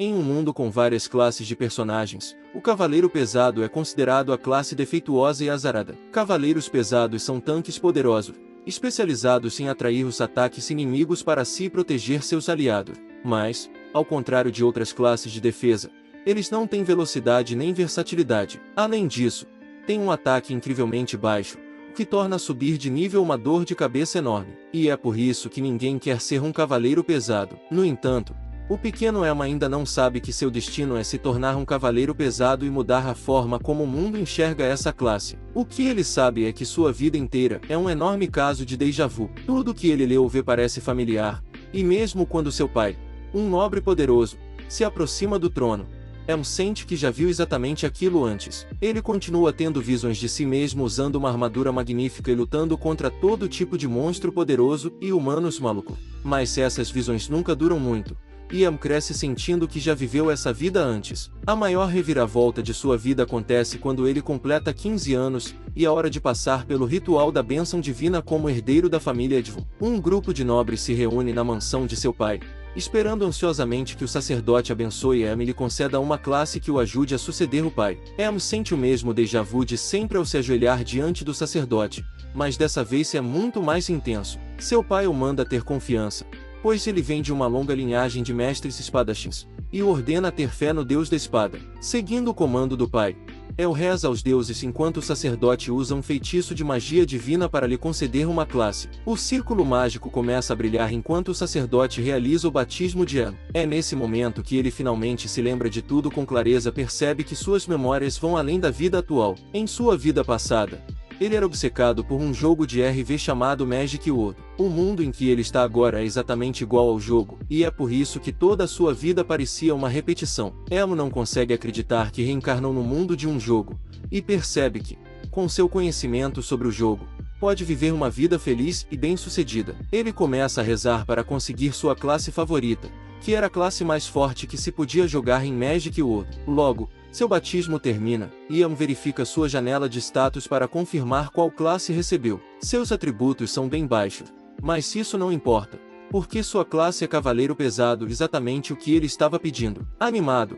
Em um mundo com várias classes de personagens, o Cavaleiro Pesado é considerado a classe defeituosa e azarada. Cavaleiros pesados são tanques poderosos, especializados em atrair os ataques inimigos para si e proteger seus aliados. Mas, ao contrário de outras classes de defesa, eles não têm velocidade nem versatilidade. Além disso, têm um ataque incrivelmente baixo, o que torna subir de nível uma dor de cabeça enorme. E é por isso que ninguém quer ser um cavaleiro pesado. No entanto, o pequeno Elmo ainda não sabe que seu destino é se tornar um cavaleiro pesado e mudar a forma como o mundo enxerga essa classe. O que ele sabe é que sua vida inteira é um enorme caso de déjà vu. Tudo que ele lê ou vê parece familiar, e mesmo quando seu pai, um nobre poderoso, se aproxima do trono, Elmo sente que já viu exatamente aquilo antes. Ele continua tendo visões de si mesmo usando uma armadura magnífica e lutando contra todo tipo de monstro poderoso e humanos malucos. Mas essas visões nunca duram muito. E Elmo cresce sentindo que já viveu essa vida antes. A maior reviravolta de sua vida acontece quando ele completa 15 anos, e é hora de passar pelo ritual da bênção divina como herdeiro da família Edvon. Um grupo de nobres se reúne na mansão de seu pai, esperando ansiosamente que o sacerdote abençoe Elmo e lhe conceda uma classe que o ajude a suceder o pai. Elmo sente o mesmo déjà vu de sempre ao se ajoelhar diante do sacerdote, mas dessa vez é muito mais intenso. Seu pai o manda ter confiança, pois ele vem de uma longa linhagem de mestres espadachins, e o ordena ter fé no Deus da Espada. Seguindo o comando do pai, El reza aos deuses enquanto o sacerdote usa um feitiço de magia divina para lhe conceder uma classe. O círculo mágico começa a brilhar enquanto o sacerdote realiza o batismo de Elmo. É nesse momento que ele finalmente se lembra de tudo com clareza, percebe que suas memórias vão além da vida atual. Em sua vida passada, ele era obcecado por um jogo de RV chamado Magic World. O mundo em que ele está agora é exatamente igual ao jogo, e é por isso que toda a sua vida parecia uma repetição. Elmo não consegue acreditar que reencarnou no mundo de um jogo, e percebe que, com seu conhecimento sobre o jogo, pode viver uma vida feliz e bem-sucedida. Ele começa a rezar para conseguir sua classe favorita, que era a classe mais forte que se podia jogar em Magic World. Logo, seu batismo termina, e Elmo verifica sua janela de status para confirmar qual classe recebeu. Seus atributos são bem baixos, mas isso não importa, porque sua classe é Cavaleiro Pesado, exatamente o que ele estava pedindo. Animado,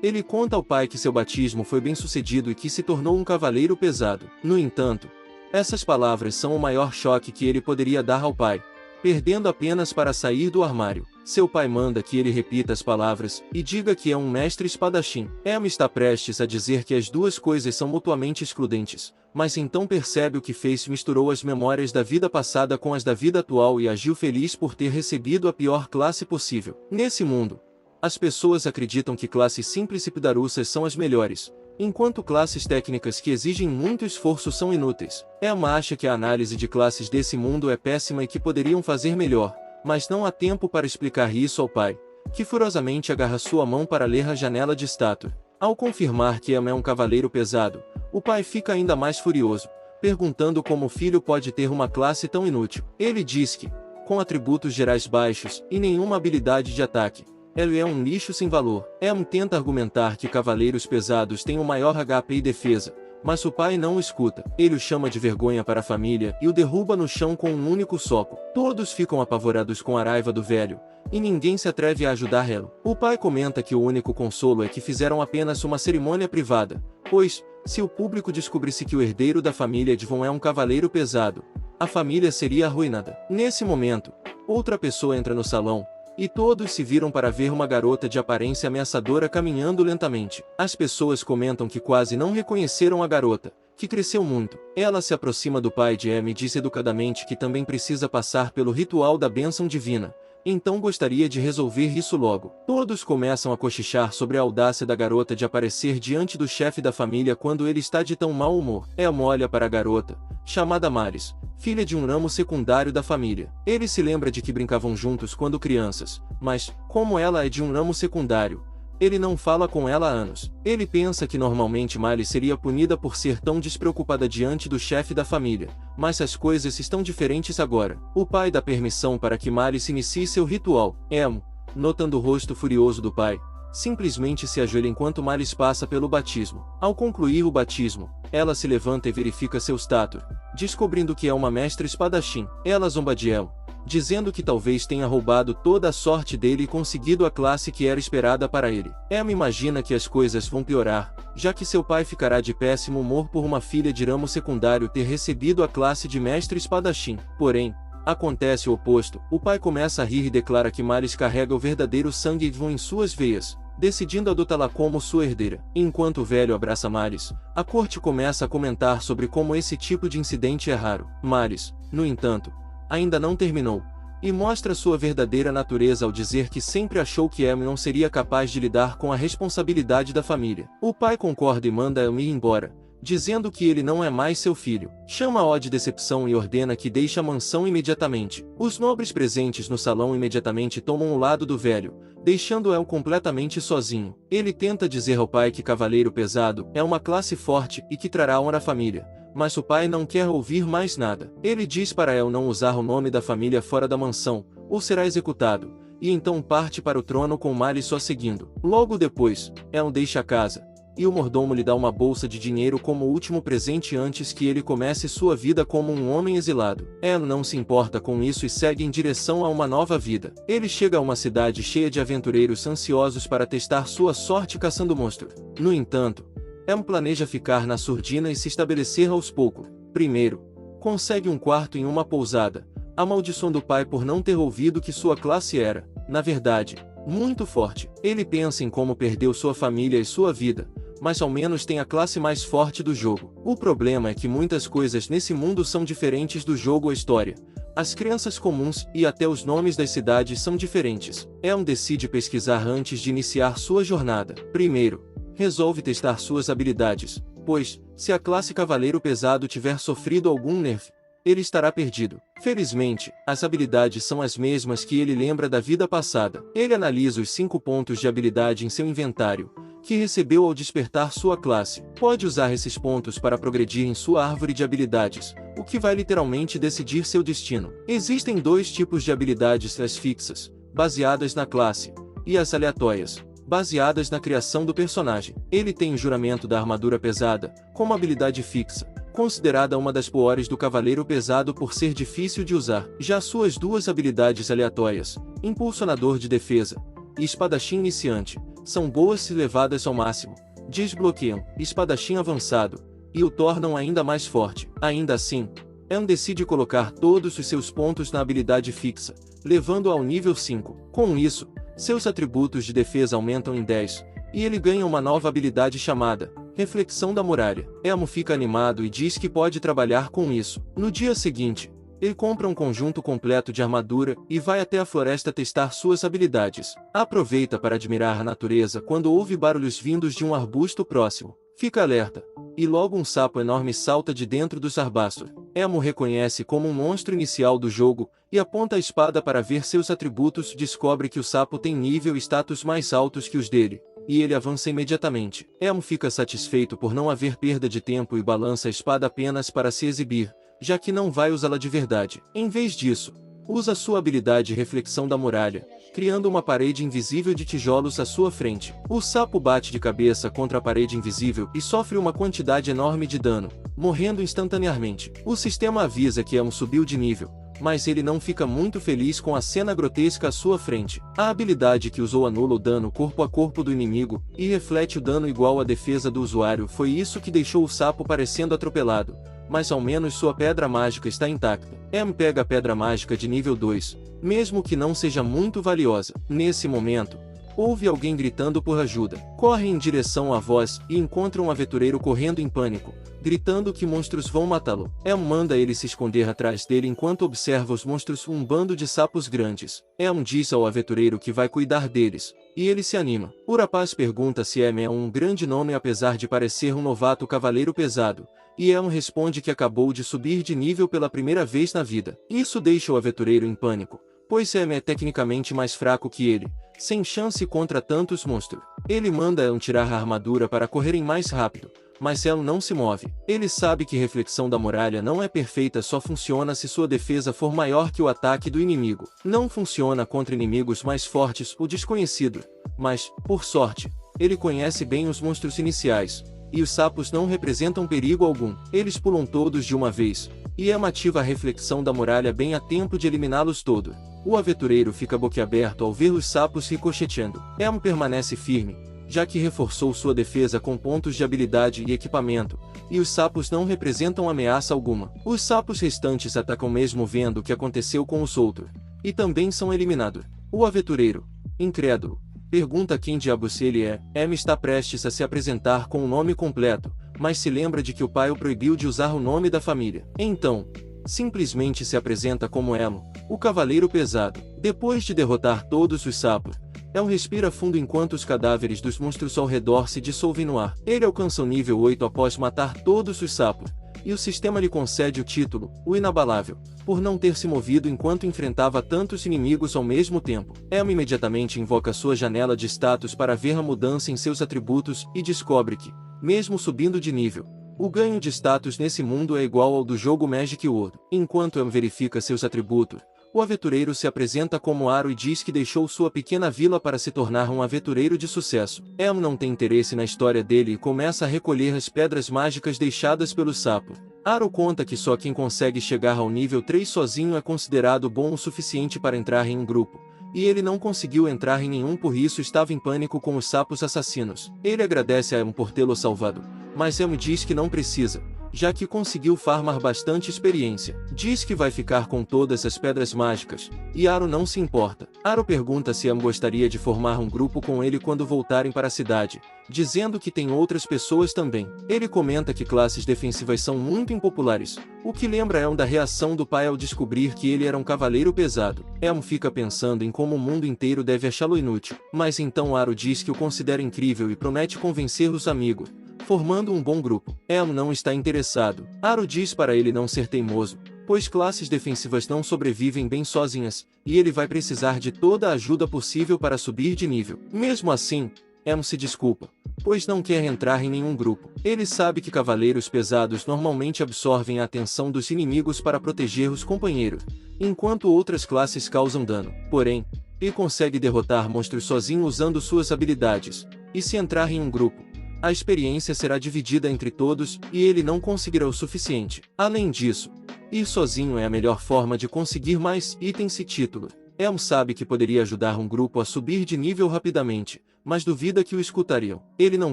ele conta ao pai que seu batismo foi bem sucedido e que se tornou um Cavaleiro Pesado. No entanto, essas palavras são o maior choque que ele poderia dar ao pai, perdendo apenas para sair do armário. Seu pai manda que ele repita as palavras e diga que é um mestre espadachim. Elmo está prestes a dizer que as duas coisas são mutuamente excludentes, mas então percebe o que fez: misturou as memórias da vida passada com as da vida atual e agiu feliz por ter recebido a pior classe possível. Nesse mundo, as pessoas acreditam que classes simples e pidaruças são as melhores, enquanto classes técnicas que exigem muito esforço são inúteis. Elmo acha que a análise de classes desse mundo é péssima e que poderiam fazer melhor, mas não há tempo para explicar isso ao pai, que furiosamente agarra sua mão para ler a janela de status. Ao confirmar que Elmo é um cavaleiro pesado, o pai fica ainda mais furioso, perguntando como o filho pode ter uma classe tão inútil. Ele diz que, com atributos gerais baixos e nenhuma habilidade de ataque, ele é um lixo sem valor. Elmo tenta argumentar que cavaleiros pesados têm o maior HP e defesa, mas o pai não o escuta. Ele o chama de vergonha para a família e o derruba no chão com um único soco. Todos ficam apavorados com a raiva do velho, e ninguém se atreve a ajudar Elmo. O pai comenta que o único consolo é que fizeram apenas uma cerimônia privada, pois, se o público descobrisse que o herdeiro da família Edvon é um cavaleiro pesado, a família seria arruinada. Nesse momento, outra pessoa entra no salão, e todos se viram para ver uma garota de aparência ameaçadora caminhando lentamente. As pessoas comentam que quase não reconheceram a garota, que cresceu muito. Ela se aproxima do pai de Elmo e diz educadamente que também precisa passar pelo ritual da bênção divina, então gostaria de resolver isso logo. Todos começam a cochichar sobre a audácia da garota de aparecer diante do chefe da família quando ele está de tão mau humor. Elmo olha para a garota, chamada Maris, filha de um ramo secundário da família. Ele se lembra de que brincavam juntos quando crianças, mas, como ela é de um ramo secundário, ele não fala com ela há anos. Ele pensa que normalmente Miley seria punida por ser tão despreocupada diante do chefe da família, mas as coisas estão diferentes agora. O pai dá permissão para que Miley se inicie seu ritual. Elmo, notando o rosto furioso do pai, simplesmente se ajoelha enquanto Miley passa pelo batismo. Ao concluir o batismo, ela se levanta e verifica seu status, descobrindo que é uma mestra espadachim. Ela zomba de Elmo, dizendo que talvez tenha roubado toda a sorte dele e conseguido a classe que era esperada para ele. Emma imagina que as coisas vão piorar, já que seu pai ficará de péssimo humor por uma filha de ramo secundário ter recebido a classe de mestre espadachim. Porém, acontece o oposto. O pai começa a rir e declara que Maris carrega o verdadeiro sangue Yvonne em suas veias, decidindo adotá-la como sua herdeira. Enquanto o velho abraça Maris, a corte começa a comentar sobre como esse tipo de incidente é raro. Maris, no entanto, ainda não terminou, e mostra sua verdadeira natureza ao dizer que sempre achou que Emma não seria capaz de lidar com a responsabilidade da família. O pai concorda e manda Emma ir embora, dizendo que ele não é mais seu filho. Chama-o de decepção e ordena que deixe a mansão imediatamente. Os nobres presentes no salão imediatamente tomam o lado do velho, deixando El completamente sozinho. Ele tenta dizer ao pai que Cavaleiro Pesado é uma classe forte e que trará honra à família, mas o pai não quer ouvir mais nada. Ele diz para El não usar o nome da família fora da mansão, ou será executado, e então parte para o trono com Maris só seguindo. Logo depois, El deixa a casa, e o mordomo lhe dá uma bolsa de dinheiro como último presente antes que ele comece sua vida como um homem exilado. El não se importa com isso e segue em direção a uma nova vida. Ele chega a uma cidade cheia de aventureiros ansiosos para testar sua sorte caçando monstros. No entanto, Em planeja ficar na surdina e se estabelecer aos poucos. Primeiro, consegue um quarto em uma pousada, amaldiçoando o pai por não ter ouvido que sua classe era, na verdade, muito forte. Ele pensa em como perdeu sua família e sua vida, mas ao menos tem a classe mais forte do jogo. O problema é que muitas coisas nesse mundo são diferentes do jogo ou história. As crenças comuns e até os nomes das cidades são diferentes. Em decide pesquisar antes de iniciar sua jornada. Primeiro, resolve testar suas habilidades, pois, se a classe Cavaleiro Pesado tiver sofrido algum nerf, ele estará perdido. Felizmente, as habilidades são as mesmas que ele lembra da vida passada. Ele analisa os 5 pontos de habilidade em seu inventário, que recebeu ao despertar sua classe. Pode usar esses pontos para progredir em sua árvore de habilidades, o que vai literalmente decidir seu destino. Existem 2 tipos de habilidades: as fixas, baseadas na classe, e as aleatórias, baseadas na criação do personagem. Ele tem o Juramento da Armadura Pesada, como habilidade fixa, considerada uma das piores do Cavaleiro Pesado por ser difícil de usar. Já suas 2 habilidades aleatórias, Impulsionador de Defesa e Espadachim Iniciante, são boas se levadas ao máximo, desbloqueiam Espadachim Avançado e o tornam ainda mais forte. Ainda assim, Em decide colocar todos os seus pontos na habilidade fixa, levando-a ao nível 5. Com isso, seus atributos de defesa aumentam em 10, e ele ganha uma nova habilidade chamada Reflexão da Muralha. Elmo fica animado e diz que pode trabalhar com isso. No dia seguinte, ele compra um conjunto completo de armadura e vai até a floresta testar suas habilidades. Aproveita para admirar a natureza quando ouve barulhos vindos de um arbusto próximo. Fica alerta, e logo um sapo enorme salta de dentro dos arbustos. Elmo reconhece como um monstro inicial do jogo, e aponta a espada para ver seus atributos. Descobre que o sapo tem nível e status mais altos que os dele, e ele avança imediatamente. Elmo fica satisfeito por não haver perda de tempo e balança a espada apenas para se exibir, já que não vai usá-la de verdade. Em vez disso, usa sua habilidade Reflexão da Muralha, criando uma parede invisível de tijolos à sua frente. O sapo bate de cabeça contra a parede invisível e sofre uma quantidade enorme de dano, morrendo instantaneamente. O sistema avisa que Elmo subiu de nível, mas ele não fica muito feliz com a cena grotesca à sua frente. A habilidade que usou anula o dano corpo a corpo do inimigo, e reflete o dano igual à defesa do usuário. Foi isso que deixou o sapo parecendo atropelado, mas ao menos sua pedra mágica está intacta. Em pega a pedra mágica de nível 2, mesmo que não seja muito valiosa. Nesse momento, ouve alguém gritando por ajuda. Corre em direção à voz e encontra um aventureiro correndo em pânico, gritando que monstros vão matá-lo. Em manda ele se esconder atrás dele enquanto observa os monstros, um bando de sapos grandes. Em diz ao aventureiro que vai cuidar deles, e ele se anima. O rapaz pergunta se Em é um grande nome apesar de parecer um novato cavaleiro pesado, e Em responde que acabou de subir de nível pela primeira vez na vida. Isso deixa o aventureiro em pânico, pois Em é tecnicamente mais fraco que ele, sem chance contra tantos monstros. Ele manda Em tirar a armadura para correrem mais rápido, mas Em não se move. Ele sabe que Reflexão da Muralha não é perfeita, só funciona se sua defesa for maior que o ataque do inimigo. Não funciona contra inimigos mais fortes ou desconhecidos, mas, por sorte, ele conhece bem os monstros iniciais, e os sapos não representam perigo algum. Eles pulam todos de uma vez, e Elmo ativa a reflexão da muralha bem a tempo de eliminá-los todos. O aventureiro fica boquiaberto ao ver os sapos ricocheteando. Elmo permanece firme, já que reforçou sua defesa com pontos de habilidade e equipamento, e os sapos não representam ameaça alguma. Os sapos restantes atacam mesmo vendo o que aconteceu com os outros, e também são eliminados. O aventureiro, incrédulo, pergunta quem diabos ele é. Elmo está prestes a se apresentar com o nome completo, mas se lembra de que o pai o proibiu de usar o nome da família. Então, simplesmente se apresenta como Elmo, o Cavaleiro Pesado. Depois de derrotar todos os sapos, Elmo respira fundo enquanto os cadáveres dos monstros ao redor se dissolvem no ar. Ele alcança o nível 8 após matar todos os sapos, e o sistema lhe concede o título, o Inabalável, por não ter se movido enquanto enfrentava tantos inimigos ao mesmo tempo. Elmo imediatamente invoca sua janela de status para ver a mudança em seus atributos e descobre que, mesmo subindo de nível, o ganho de status nesse mundo é igual ao do jogo Magic World. Enquanto Elmo verifica seus atributos, o aventureiro se apresenta como Aro e diz que deixou sua pequena vila para se tornar um aventureiro de sucesso. Elmo não tem interesse na história dele e começa a recolher as pedras mágicas deixadas pelo sapo. Aro conta que só quem consegue chegar ao nível 3 sozinho é considerado bom o suficiente para entrar em um grupo, e ele não conseguiu entrar em nenhum, por isso estava em pânico com os sapos assassinos. Ele agradece a Elmo por tê-lo salvado, mas Elmo diz que não precisa, já que conseguiu farmar bastante experiência. Diz que vai ficar com todas as pedras mágicas, e Aro não se importa. Aro pergunta se Elmo gostaria de formar um grupo com ele quando voltarem para a cidade, dizendo que tem outras pessoas também. Ele comenta que classes defensivas são muito impopulares, o que lembra Elmo da reação do pai ao descobrir que ele era um cavaleiro pesado. Elmo fica pensando em como o mundo inteiro deve achá-lo inútil, mas então Aro diz que o considera incrível e promete convencer os amigos, formando um bom grupo. Elmo não está interessado. Aro diz para ele não ser teimoso, pois classes defensivas não sobrevivem bem sozinhas, e ele vai precisar de toda a ajuda possível para subir de nível. Mesmo assim, Elmo se desculpa, pois não quer entrar em nenhum grupo. Ele sabe que cavaleiros pesados normalmente absorvem a atenção dos inimigos para proteger os companheiros, enquanto outras classes causam dano. Porém, ele consegue derrotar monstros sozinho usando suas habilidades, e se entrar em um grupo, a experiência será dividida entre todos e ele não conseguirá o suficiente. Além disso, ir sozinho é a melhor forma de conseguir mais itens e títulos. Elmo sabe que poderia ajudar um grupo a subir de nível rapidamente, mas duvida que o escutariam. Ele não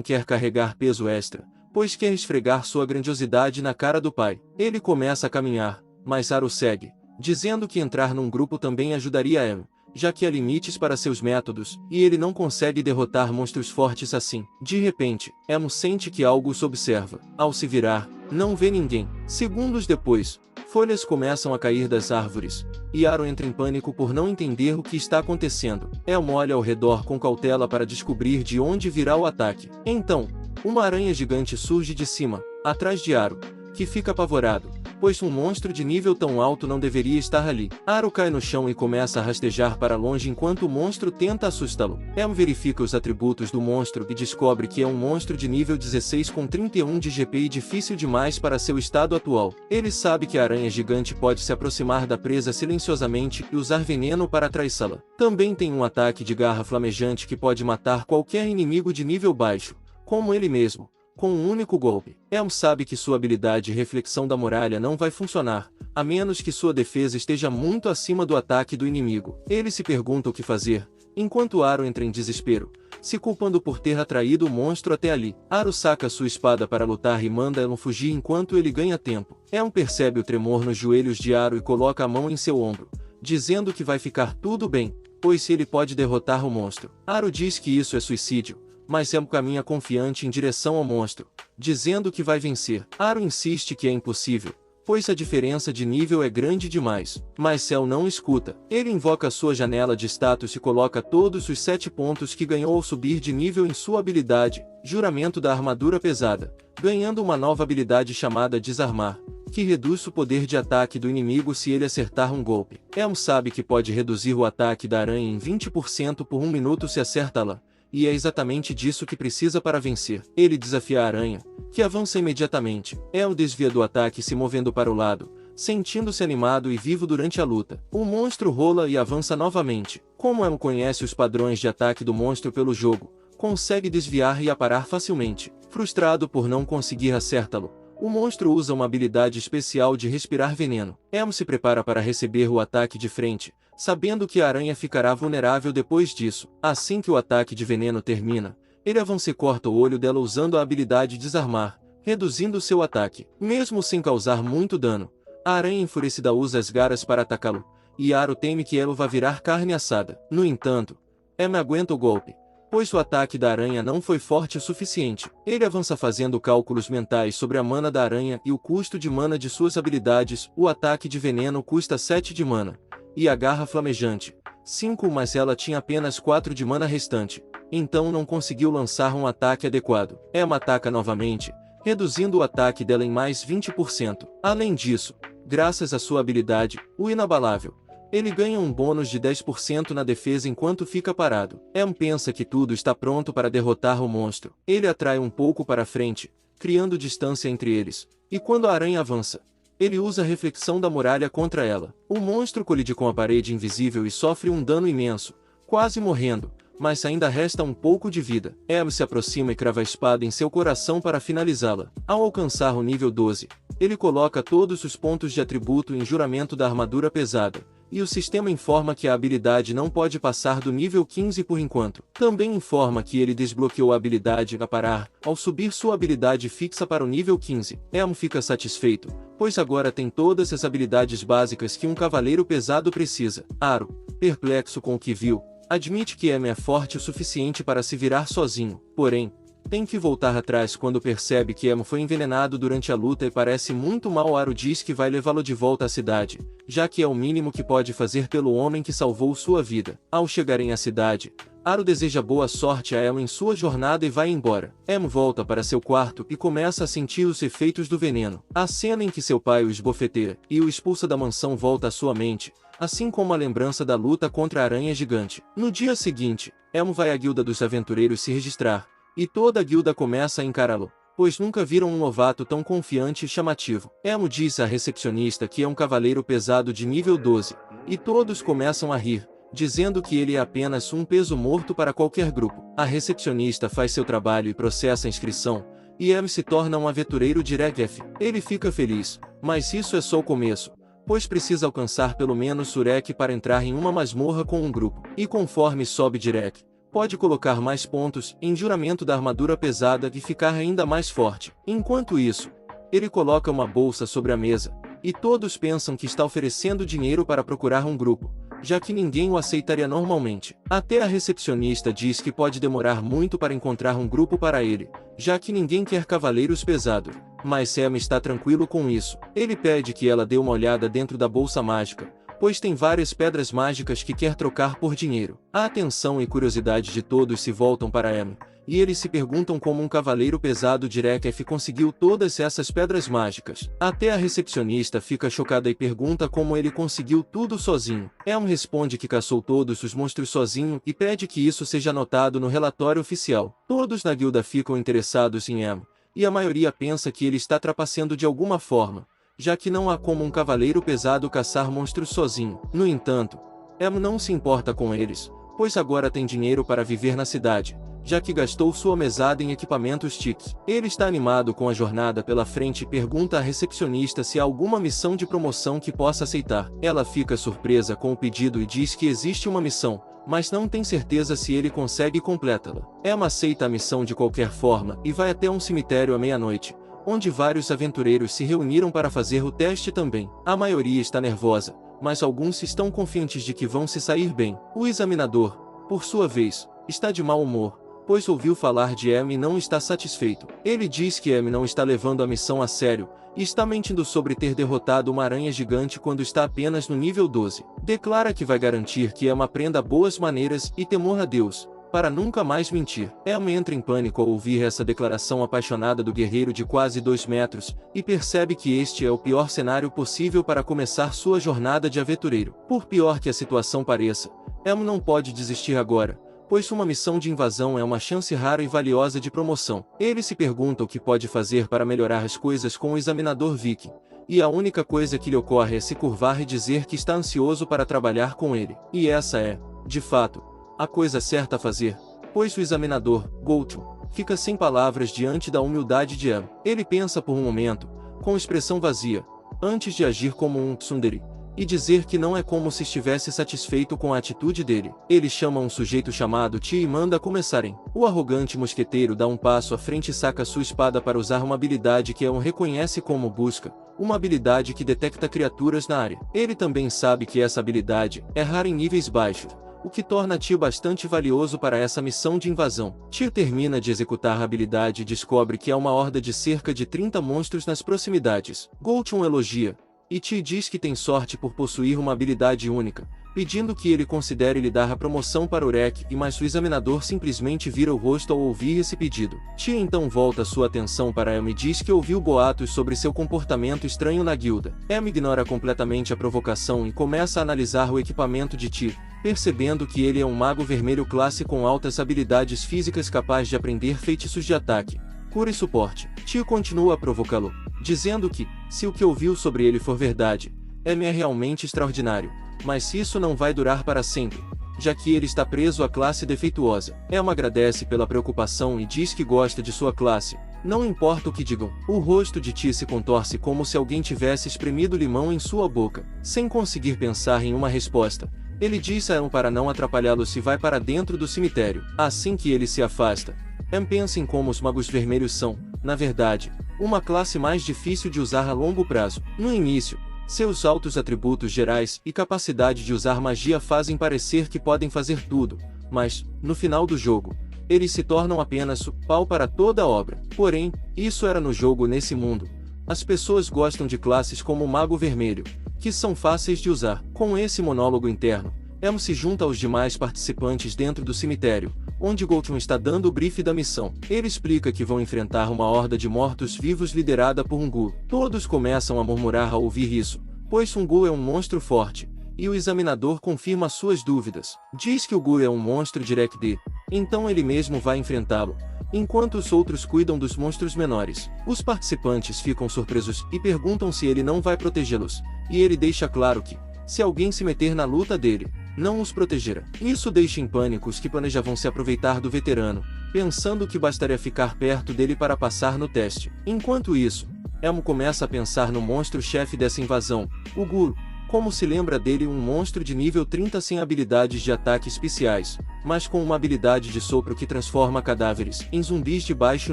quer carregar peso extra, pois quer esfregar sua grandiosidade na cara do pai. Ele começa a caminhar, mas Aro segue, dizendo que entrar num grupo também ajudaria Elmo, já que há limites para seus métodos, e ele não consegue derrotar monstros fortes assim. De repente, Elmo sente que algo os observa. Ao se virar, não vê ninguém. Segundos depois, folhas começam a cair das árvores, e Aro entra em pânico por não entender o que está acontecendo. Elmo olha ao redor com cautela para descobrir de onde virá o ataque. Então, uma aranha gigante surge de cima, atrás de Aro, que fica apavorado, pois um monstro de nível tão alto não deveria estar ali. Aro cai no chão e começa a rastejar para longe enquanto o monstro tenta assustá-lo. Elmo verifica os atributos do monstro e descobre que é um monstro de nível 16 com 31 de GP e difícil demais para seu estado atual. Ele sabe que a aranha gigante pode se aproximar da presa silenciosamente e usar veneno para traiçá-la. Também tem um ataque de garra flamejante que pode matar qualquer inimigo de nível baixo, como ele mesmo, com um único golpe. Elmo sabe que sua habilidade de reflexão da muralha não vai funcionar, a menos que sua defesa esteja muito acima do ataque do inimigo. Ele se pergunta o que fazer, enquanto Aro entra em desespero, se culpando por ter atraído o monstro até ali. Aro saca sua espada para lutar e manda Elmo fugir enquanto ele ganha tempo. Elmo percebe o tremor nos joelhos de Aro e coloca a mão em seu ombro, dizendo que vai ficar tudo bem, pois ele pode derrotar o monstro. Aro diz que isso é suicídio, mas Elmo caminha confiante em direção ao monstro, dizendo que vai vencer. Aro insiste que é impossível, pois a diferença de nível é grande demais. Mas Cell não escuta. Ele invoca sua janela de status e coloca todos os 7 pontos que ganhou ao subir de nível em sua habilidade, Juramento da Armadura Pesada, ganhando uma nova habilidade chamada Desarmar, que reduz o poder de ataque do inimigo se ele acertar um golpe. Elmo sabe que pode reduzir o ataque da aranha em 20% por 1 minuto se acertá-la, e é exatamente disso que precisa para vencer. Ele desafia a aranha, que avança imediatamente. Elmo desvia do ataque se movendo para o lado, sentindo-se animado e vivo durante a luta. O monstro rola e avança novamente. Como Elmo conhece os padrões de ataque do monstro pelo jogo, consegue desviar e aparar facilmente. Frustrado por não conseguir acertá-lo, O monstro usa uma habilidade especial de respirar veneno. Em se prepara para receber o ataque de frente, sabendo que a aranha ficará vulnerável depois disso. Assim que o ataque de veneno termina, ele avança e corta o olho dela usando a habilidade Desarmar, reduzindo seu ataque. Mesmo sem causar muito dano, a aranha enfurecida usa as garras para atacá-lo, e Aro teme que ela vá virar carne assada. No entanto, Em aguenta o golpe, pois o ataque da aranha não foi forte o suficiente. Ele avança fazendo cálculos mentais sobre a mana da aranha e o custo de mana de suas habilidades. O ataque de veneno custa 7 de mana, e a garra flamejante, 5, mas ela tinha apenas 4 de mana restante, então não conseguiu lançar um ataque adequado. Emma ataca novamente, reduzindo o ataque dela em mais 20%. Além disso, graças à sua habilidade, o Inabalável, ele ganha um bônus de 10% na defesa enquanto fica parado. Em pensa que tudo está pronto para derrotar o monstro. Ele atrai um pouco para frente, criando distância entre eles, e quando a aranha avança, ele usa a reflexão da muralha contra ela. O monstro colide com a parede invisível e sofre um dano imenso, quase morrendo, mas ainda resta um pouco de vida. Em se aproxima e crava a espada em seu coração para finalizá-la. Ao alcançar o nível 12, ele coloca todos os pontos de atributo em juramento da armadura pesada, e o sistema informa que a habilidade não pode passar do nível 15 por enquanto. Também informa que ele desbloqueou a habilidade Aparar ao subir sua habilidade fixa para o nível 15. Em fica satisfeito, pois agora tem todas as habilidades básicas que um cavaleiro pesado precisa. Aro, perplexo com o que viu, admite que Em é forte o suficiente para se virar sozinho, porém, tem que voltar atrás quando percebe que Em foi envenenado durante a luta e parece muito mal. Aro diz que vai levá-lo de volta à cidade, já que é o mínimo que pode fazer pelo homem que salvou sua vida. Ao chegarem à cidade, Aro deseja boa sorte a Em sua jornada e vai embora. Em volta para seu quarto e começa a sentir os efeitos do veneno. A cena em que seu pai o esbofeteia e o expulsa da mansão volta à sua mente, assim como a lembrança da luta contra a aranha gigante. No dia seguinte, Em vai à guilda dos aventureiros se registrar, e toda a guilda começa a encará-lo, pois nunca viram um novato tão confiante e chamativo. Em diz à recepcionista que é um cavaleiro pesado de nível 12, e todos começam a rir, dizendo que ele é apenas um peso morto para qualquer grupo. A recepcionista faz seu trabalho e processa a inscrição, e Em se torna um aventureiro de Regef. Ele fica feliz, mas isso é só o começo, pois precisa alcançar pelo menos Surek para entrar em uma masmorra com um grupo. E conforme sobe Direk, pode colocar mais pontos em juramento da armadura pesada e ficar ainda mais forte. Enquanto isso, ele coloca uma bolsa sobre a mesa, e todos pensam que está oferecendo dinheiro para procurar um grupo, já que ninguém o aceitaria normalmente. Até a recepcionista diz que pode demorar muito para encontrar um grupo para ele, já que ninguém quer cavaleiros pesados. Mas Em está tranquilo com isso. Ele pede que ela dê uma olhada dentro da bolsa mágica, pois tem várias pedras mágicas que quer trocar por dinheiro. A atenção e curiosidade de todos se voltam para Em, e eles se perguntam como um cavaleiro pesado de Rekef conseguiu todas essas pedras mágicas. Até a recepcionista fica chocada e pergunta como ele conseguiu tudo sozinho. Em responde que caçou todos os monstros sozinho e pede que isso seja anotado no relatório oficial. Todos na guilda ficam interessados em Em, e a maioria pensa que ele está trapaceando de alguma forma, já que não há como um cavaleiro pesado caçar monstros sozinho. No entanto, Em não se importa com eles, pois agora tem dinheiro para viver na cidade, já que gastou sua mesada em equipamentos TICs. Ele está animado com a jornada pela frente e pergunta à recepcionista se há alguma missão de promoção que possa aceitar. Ela fica surpresa com o pedido e diz que existe uma missão, mas não tem certeza se ele consegue completá-la. Em aceita a missão de qualquer forma e vai até um cemitério à meia-noite, onde vários aventureiros se reuniram para fazer o teste também. A maioria está nervosa, mas alguns estão confiantes de que vão se sair bem. O examinador, por sua vez, está de mau humor, pois ouviu falar de Em e não está satisfeito. Ele diz que Em não está levando a missão a sério, e está mentindo sobre ter derrotado uma aranha gigante quando está apenas no nível 12. Declara que vai garantir que Em aprenda boas maneiras e temor a Deus, para nunca mais mentir. Em entra em pânico ao ouvir essa declaração apaixonada do guerreiro de quase 2 metros, e percebe que este é o pior cenário possível para começar sua jornada de aventureiro. Por pior que a situação pareça, Em não pode desistir agora, pois uma missão de invasão é uma chance rara e valiosa de promoção. Ele se pergunta o que pode fazer para melhorar as coisas com o examinador Viking, e a única coisa que lhe ocorre é se curvar e dizer que está ansioso para trabalhar com ele. E essa é, de fato, a coisa certa a fazer, pois o examinador, Goldtun, fica sem palavras diante da humildade de Em. Ele pensa por um momento, com expressão vazia, antes de agir como um tsundere, e dizer que não é como se estivesse satisfeito com a atitude dele. Ele chama um sujeito chamado Ti e manda começarem. O arrogante mosqueteiro dá um passo à frente e saca sua espada para usar uma habilidade que Eon reconhece como busca, uma habilidade que detecta criaturas na área. Ele também sabe que essa habilidade é rara em níveis baixos, o que torna Tio bastante valioso para essa missão de invasão. Tio termina de executar a habilidade e descobre que há uma horda de cerca de 30 monstros nas proximidades. Goldchun elogia, e Tio diz que tem sorte por possuir uma habilidade única, pedindo que ele considere lhe dar a promoção para Urek, mas o examinador simplesmente vira o rosto ao ouvir esse pedido. Tio então volta sua atenção para Em e diz que ouviu boatos sobre seu comportamento estranho na guilda. Em ignora completamente a provocação e começa a analisar o equipamento de Tio, percebendo que ele é um mago vermelho classe com altas habilidades físicas capaz de aprender feitiços de ataque, cura e suporte. Tio continua a provocá-lo, dizendo que, se o que ouviu sobre ele for verdade, Em é realmente extraordinário, mas isso não vai durar para sempre, já que ele está preso à classe defeituosa. Em agradece pela preocupação e diz que gosta de sua classe, não importa o que digam. O rosto de Ti se contorce como se alguém tivesse espremido limão em sua boca. Sem conseguir pensar em uma resposta, ele diz a Em para não atrapalhá-lo se vai para dentro do cemitério. Assim que ele se afasta, Em pensa em como os magos vermelhos são, na verdade, uma classe mais difícil de usar a longo prazo. No início, seus altos atributos gerais e capacidade de usar magia fazem parecer que podem fazer tudo, mas, no final do jogo, eles se tornam apenas o pau para toda a obra. Porém, isso era no jogo nesse mundo. As pessoas gostam de classes como o Mago Vermelho, que são fáceis de usar. Com esse monólogo interno, Em se junta aos demais participantes dentro do cemitério, onde Goldchun está dando o brief da missão. Ele explica que vão enfrentar uma horda de mortos-vivos liderada por um Ghoul. Todos começam a murmurar ao ouvir isso, pois um Ghoul é um monstro forte, e o examinador confirma suas dúvidas. Diz que o Ghoul é um monstro Direct D, então ele mesmo vai enfrentá-lo, enquanto os outros cuidam dos monstros menores. Os participantes ficam surpresos e perguntam se ele não vai protegê-los, e ele deixa claro que, se alguém se meter na luta dele, não os protegerá. Isso deixa em pânico os que planejavam se aproveitar do veterano, pensando que bastaria ficar perto dele para passar no teste. Enquanto isso, Em começa a pensar no monstro-chefe dessa invasão, o Ghoul. Como se lembra dele, um monstro de nível 30 sem habilidades de ataque especiais, mas com uma habilidade de sopro que transforma cadáveres em zumbis de baixo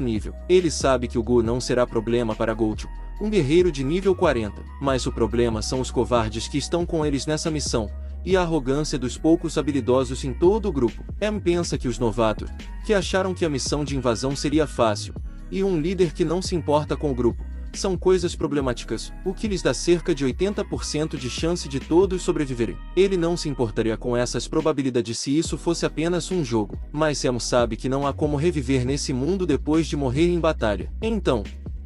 nível. Ele sabe que o Ghoul não será problema para Goldchun, um guerreiro de nível 40, mas o problema são os covardes que estão com eles nessa missão, e a arrogância dos poucos habilidosos em todo o grupo. Em pensa que os novatos, que acharam que a missão de invasão seria fácil, e um líder que não se importa com o grupo, são coisas problemáticas, o que lhes dá cerca de 80% de chance de todos sobreviverem. Ele não se importaria com essas probabilidades se isso fosse apenas um jogo, mas Em sabe que não há como reviver nesse mundo depois de morrer em batalha. Então,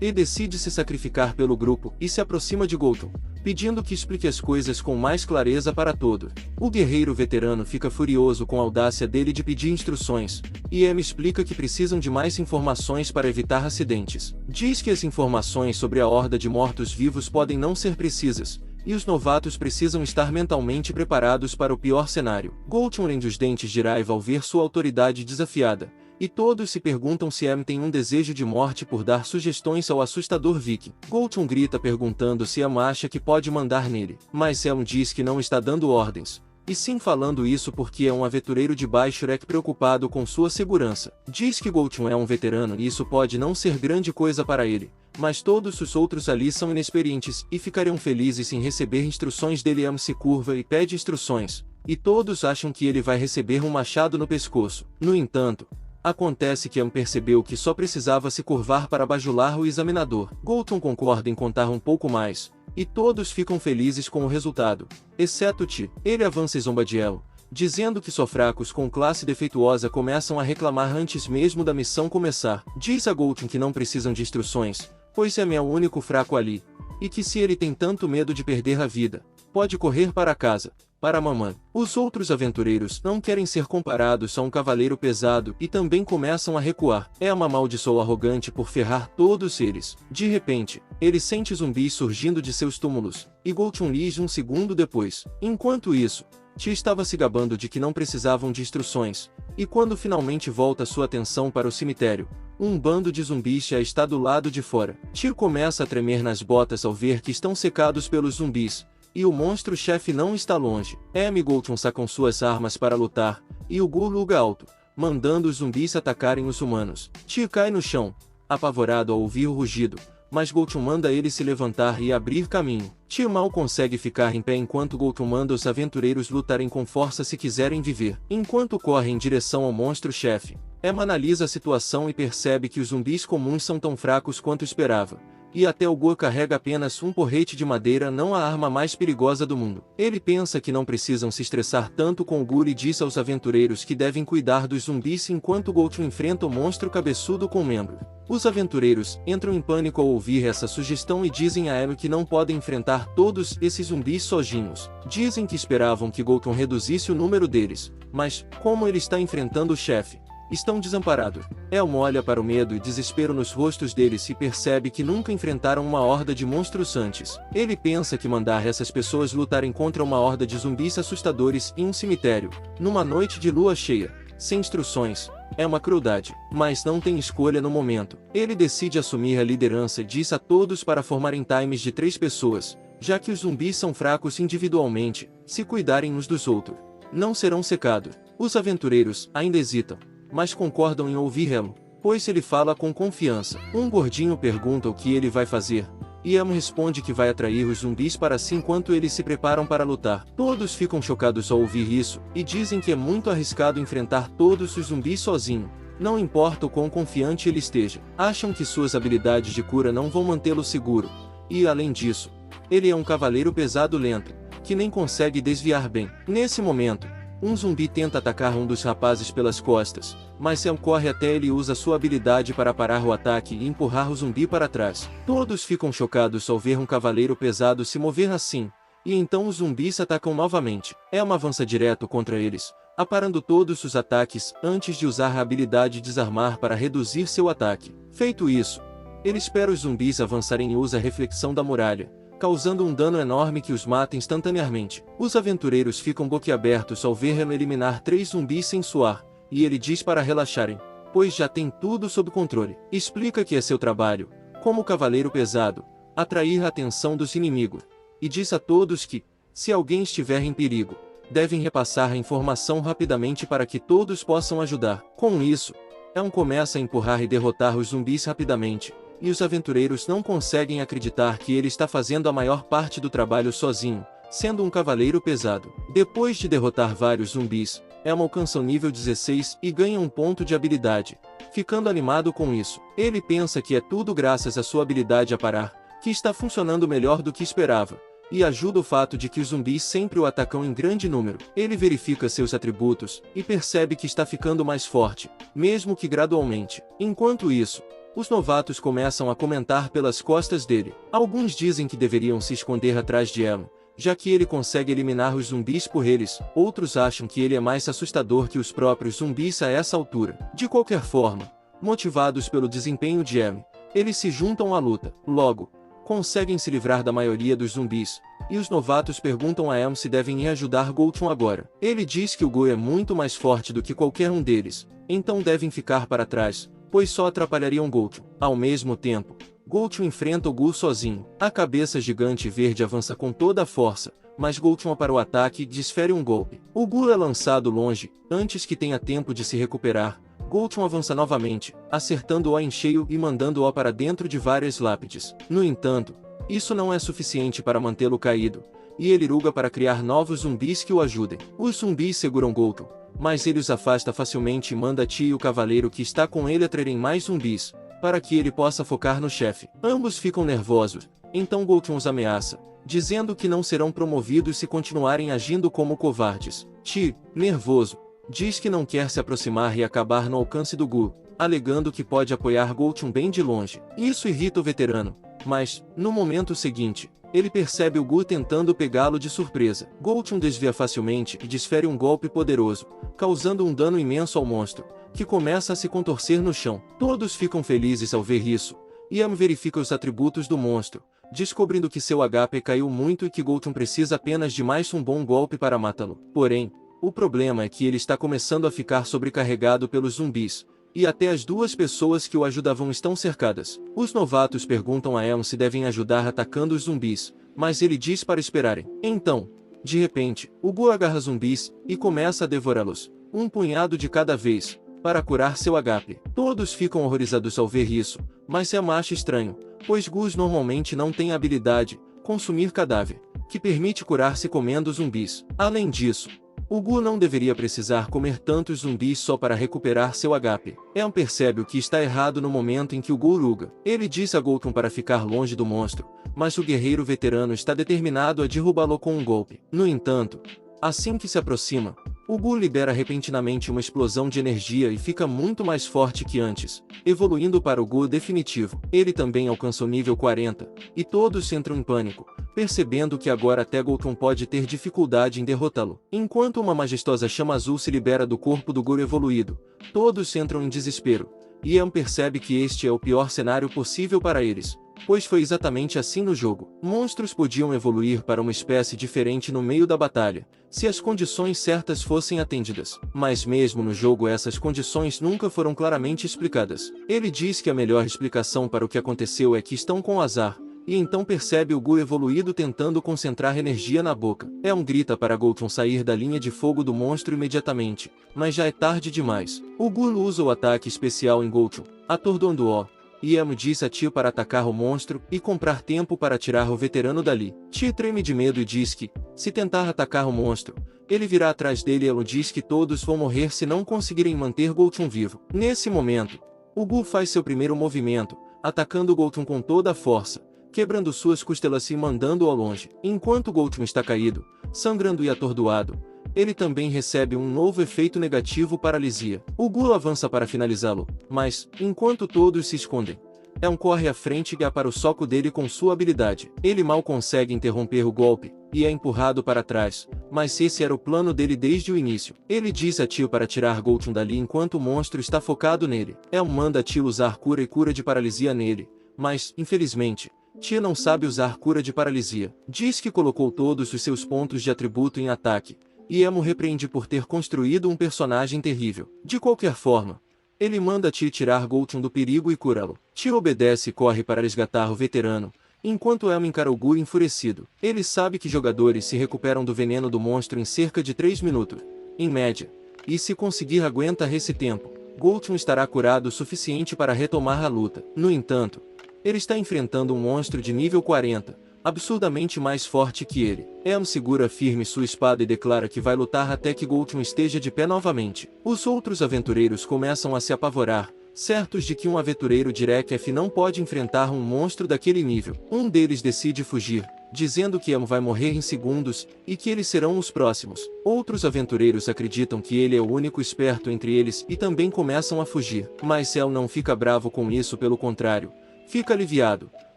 ele decide se sacrificar pelo grupo e se aproxima de Goldchun, pedindo que explique as coisas com mais clareza para todos. O guerreiro veterano fica furioso com a audácia dele de pedir instruções, e Em explica que precisam de mais informações para evitar acidentes. Diz que as informações sobre a horda de mortos-vivos podem não ser precisas, e os novatos precisam estar mentalmente preparados para o pior cenário. Goldchun rende os dentes de raiva ao ver sua autoridade desafiada, e todos se perguntam se Em tem um desejo de morte por dar sugestões ao assustador Viking. Goldchun grita perguntando se Em acha que pode mandar nele, mas Em diz que não está dando ordens, e sim falando isso porque é um aventureiro de baixo rank preocupado com sua segurança. Diz que Goldchun é um veterano e isso pode não ser grande coisa para ele, mas todos os outros ali são inexperientes e ficariam felizes em receber instruções dele. Em se curva e pede instruções, e todos acham que ele vai receber um machado no pescoço. No entanto, acontece que Em percebeu que só precisava se curvar para bajular o examinador. Goldchun concorda em contar um pouco mais, e todos ficam felizes com o resultado, exceto Ti. Ele avança e zomba de El, dizendo que só fracos com classe defeituosa começam a reclamar antes mesmo da missão começar. Diz a Goldchun que não precisam de instruções, pois Em é o único fraco ali, e que se ele tem tanto medo de perder a vida, pode correr para casa, para a mamãe. Os outros aventureiros não querem ser comparados a um cavaleiro pesado e também começam a recuar. Em amaldiçoa o arrogante por ferrar todos eles. De repente, ele sente zumbis surgindo de seus túmulos, e Goldchun lige um segundo depois. Enquanto isso, Ti estava se gabando de que não precisavam de instruções, e quando finalmente volta sua atenção para o cemitério, Um bando de zumbis já está do lado de fora. Tio começa a tremer nas botas ao ver que estão secados pelos zumbis, e o monstro-chefe não está longe. Em e Goldtun sacam suas armas para lutar, e o Gu luga alto, mandando os zumbis atacarem os humanos. Tio cai no chão, apavorado ao ouvir o rugido, mas Goldtun manda ele se levantar e abrir caminho. Tio mal consegue ficar em pé enquanto Goldtun manda os aventureiros lutarem com força se quiserem viver. Enquanto corre em direção ao monstro-chefe, Emma analisa a situação e percebe que os zumbis comuns são tão fracos quanto esperava, e até o Gu carrega apenas um porrete de madeira, não a arma mais perigosa do mundo. Ele pensa que não precisam se estressar tanto com o Gu e diz aos aventureiros que devem cuidar dos zumbis enquanto Goldtun enfrenta o monstro cabeçudo com o membro. Os aventureiros entram em pânico ao ouvir essa sugestão e dizem a Emma que não podem enfrentar todos esses zumbis sozinhos. Dizem que esperavam que Goldtun reduzisse o número deles, mas, como ele está enfrentando o chefe, estão desamparados. Elmo olha para o medo e desespero nos rostos deles e percebe que nunca enfrentaram uma horda de monstros antes. Ele pensa que mandar essas pessoas lutarem contra uma horda de zumbis assustadores em um cemitério, numa noite de lua cheia, sem instruções, é uma crueldade, mas não tem escolha no momento. Ele decide assumir a liderança e diz a todos para formarem times de 3 pessoas, já que os zumbis são fracos individualmente, se cuidarem uns dos outros, não serão secados. Os aventureiros ainda hesitam, mas concordam em ouvir Elmo, pois ele fala com confiança. Um gordinho pergunta o que ele vai fazer, e Elmo responde que vai atrair os zumbis para si enquanto eles se preparam para lutar. Todos ficam chocados ao ouvir isso, e dizem que é muito arriscado enfrentar todos os zumbis sozinho, não importa o quão confiante ele esteja. Acham que suas habilidades de cura não vão mantê-lo seguro, e além disso, ele é um cavaleiro pesado lento, que nem consegue desviar bem. Nesse momento, um zumbi tenta atacar um dos rapazes pelas costas, mas Sam corre até ele e usa sua habilidade para parar o ataque e empurrar o zumbi para trás. Todos ficam chocados ao ver um cavaleiro pesado se mover assim, e então os zumbis atacam novamente. Elma avança direto contra eles, aparando todos os ataques antes de usar a habilidade desarmar para reduzir seu ataque. Feito isso, ele espera os zumbis avançarem e usa a reflexão da muralha, causando um dano enorme que os mata instantaneamente. Os aventureiros ficam boquiabertos ao ver Elmo eliminar 3 zumbis sem suar, e ele diz para relaxarem, pois já tem tudo sob controle. Explica que é seu trabalho, como cavaleiro pesado, atrair a atenção dos inimigos, e diz a todos que, se alguém estiver em perigo, devem repassar a informação rapidamente para que todos possam ajudar. Com isso, Elmo começa a empurrar e derrotar os zumbis rapidamente, e os aventureiros não conseguem acreditar que ele está fazendo a maior parte do trabalho sozinho, sendo um cavaleiro pesado. Depois de derrotar vários zumbis, Elmo alcança o nível 16 e ganha um ponto de habilidade, ficando animado com isso. Ele pensa que é tudo graças à sua habilidade a parar, que está funcionando melhor do que esperava, e ajuda o fato de que os zumbis sempre o atacam em grande número. Ele verifica seus atributos, e percebe que está ficando mais forte, mesmo que gradualmente. Enquanto isso, os novatos começam a comentar pelas costas dele. Alguns dizem que deveriam se esconder atrás de Elmo, já que ele consegue eliminar os zumbis por eles. Outros acham que ele é mais assustador que os próprios zumbis a essa altura. De qualquer forma, motivados pelo desempenho de Elmo, eles se juntam à luta. Logo, conseguem se livrar da maioria dos zumbis, e os novatos perguntam a Elmo se devem ir ajudar Goldtun agora. Ele diz que o Gu é muito mais forte do que qualquer um deles, então devem ficar para trás, pois só atrapalhariam Goldtun. Ao mesmo tempo, Goldtun enfrenta o Gu sozinho. A cabeça gigante verde avança com toda a força, mas Goldtun para o ataque e desfere um golpe. O Gu é lançado longe, antes que tenha tempo de se recuperar. Goldtun avança novamente, acertando-o em cheio e mandando-o para dentro de várias lápides. No entanto, isso não é suficiente para mantê-lo caído, e ele ruga para criar novos zumbis que o ajudem. Os zumbis seguram Goldtun, mas ele os afasta facilmente e manda Ti e o cavaleiro que está com ele atraírem mais zumbis, para que ele possa focar no chefe. Ambos ficam nervosos, então Goldtun os ameaça, dizendo que não serão promovidos se continuarem agindo como covardes. Ti, nervoso, diz que não quer se aproximar e acabar no alcance do Gu, alegando que pode apoiar Goldtun bem de longe. Isso irrita o veterano, mas, no momento seguinte, ele percebe o Gu tentando pegá-lo de surpresa. Goldtun desvia facilmente e desfere um golpe poderoso, causando um dano imenso ao monstro, que começa a se contorcer no chão. Todos ficam felizes ao ver isso, e Elmo verifica os atributos do monstro, descobrindo que seu HP caiu muito e que Goldtun precisa apenas de mais um bom golpe para matá-lo. Porém, o problema é que ele está começando a ficar sobrecarregado pelos zumbis, e até as duas pessoas que o ajudavam estão cercadas. Os novatos perguntam a Elm se devem ajudar atacando os zumbis, mas ele diz para esperarem. Então, de repente, o Gu agarra zumbis e começa a devorá-los, um punhado de cada vez, para curar seu HP. Todos ficam horrorizados ao ver isso, mas Elm acha estranho, pois Gus normalmente não tem a habilidade, consumir cadáver, que permite curar-se comendo zumbis. Além disso, o Gu não deveria precisar comer tantos zumbis só para recuperar seu HP. Elm percebe o que está errado no momento em que o Gu ruga. Ele diz a Gotham para ficar longe do monstro, mas o guerreiro veterano está determinado a derrubá-lo com um golpe. No entanto, assim que se aproxima, o Gu libera repentinamente uma explosão de energia e fica muito mais forte que antes, evoluindo para o Gu definitivo. Ele também alcança o nível 40, e todos entram em pânico, percebendo que agora até Gotham pode ter dificuldade em derrotá-lo. Enquanto uma majestosa chama azul se libera do corpo do Gu evoluído, todos entram em desespero, e Elm percebe que este é o pior cenário possível para eles, pois foi exatamente assim no jogo. Monstros podiam evoluir para uma espécie diferente no meio da batalha, se as condições certas fossem atendidas. Mas mesmo no jogo essas condições nunca foram claramente explicadas. Ele diz que a melhor explicação para o que aconteceu é que estão com azar, e então percebe o Gu evoluído tentando concentrar energia na boca. Elm grita para Gotham sair da linha de fogo do monstro imediatamente, mas já é tarde demais. O Gu usa o ataque especial em Gotham, atordoando-o, e Elm diz a Tio para atacar o monstro e comprar tempo para tirar o veterano dali. Tio treme de medo e diz que, se tentar atacar o monstro, ele virá atrás dele e Elm diz que todos vão morrer se não conseguirem manter Gotham vivo. Nesse momento, o Gu faz seu primeiro movimento, atacando Gotham com toda a força, quebrando suas costelas e mandando-o ao longe. Enquanto Gotham está caído, sangrando e atordoado, ele também recebe um novo efeito negativo paralisia. O Gu avança para finalizá-lo, mas, enquanto todos se escondem, Elm corre à frente e para o soco dele com sua habilidade. Ele mal consegue interromper o golpe, e é empurrado para trás, mas esse era o plano dele desde o início. Ele diz a Tio para tirar Gotham dali enquanto o monstro está focado nele. Elm manda a Tio usar cura e cura de paralisia nele, mas, infelizmente, Tio não sabe usar cura de paralisia. Diz que colocou todos os seus pontos de atributo em ataque, e Elm o repreende por ter construído um personagem terrível. De qualquer forma, ele manda Tio tirar Gotham do perigo e curá-lo. Tio obedece e corre para resgatar o veterano, enquanto Elm encara o Gu enfurecido. Ele sabe que jogadores se recuperam do veneno do monstro em cerca de 3 minutos, em média, e se conseguir aguentar esse tempo, Gotham estará curado o suficiente para retomar a luta. No entanto, ele está enfrentando um monstro de nível 40, absurdamente mais forte que ele. Elm segura firme sua espada e declara que vai lutar até que Gotham esteja de pé novamente. Os outros aventureiros começam a se apavorar, certos de que um aventureiro de Rekef não pode enfrentar um monstro daquele nível. Um deles decide fugir, dizendo que Elm vai morrer em segundos, e que eles serão os próximos. Outros aventureiros acreditam que ele é o único esperto entre eles e também começam a fugir. Mas Elm não fica bravo com isso, pelo contrário, fica aliviado,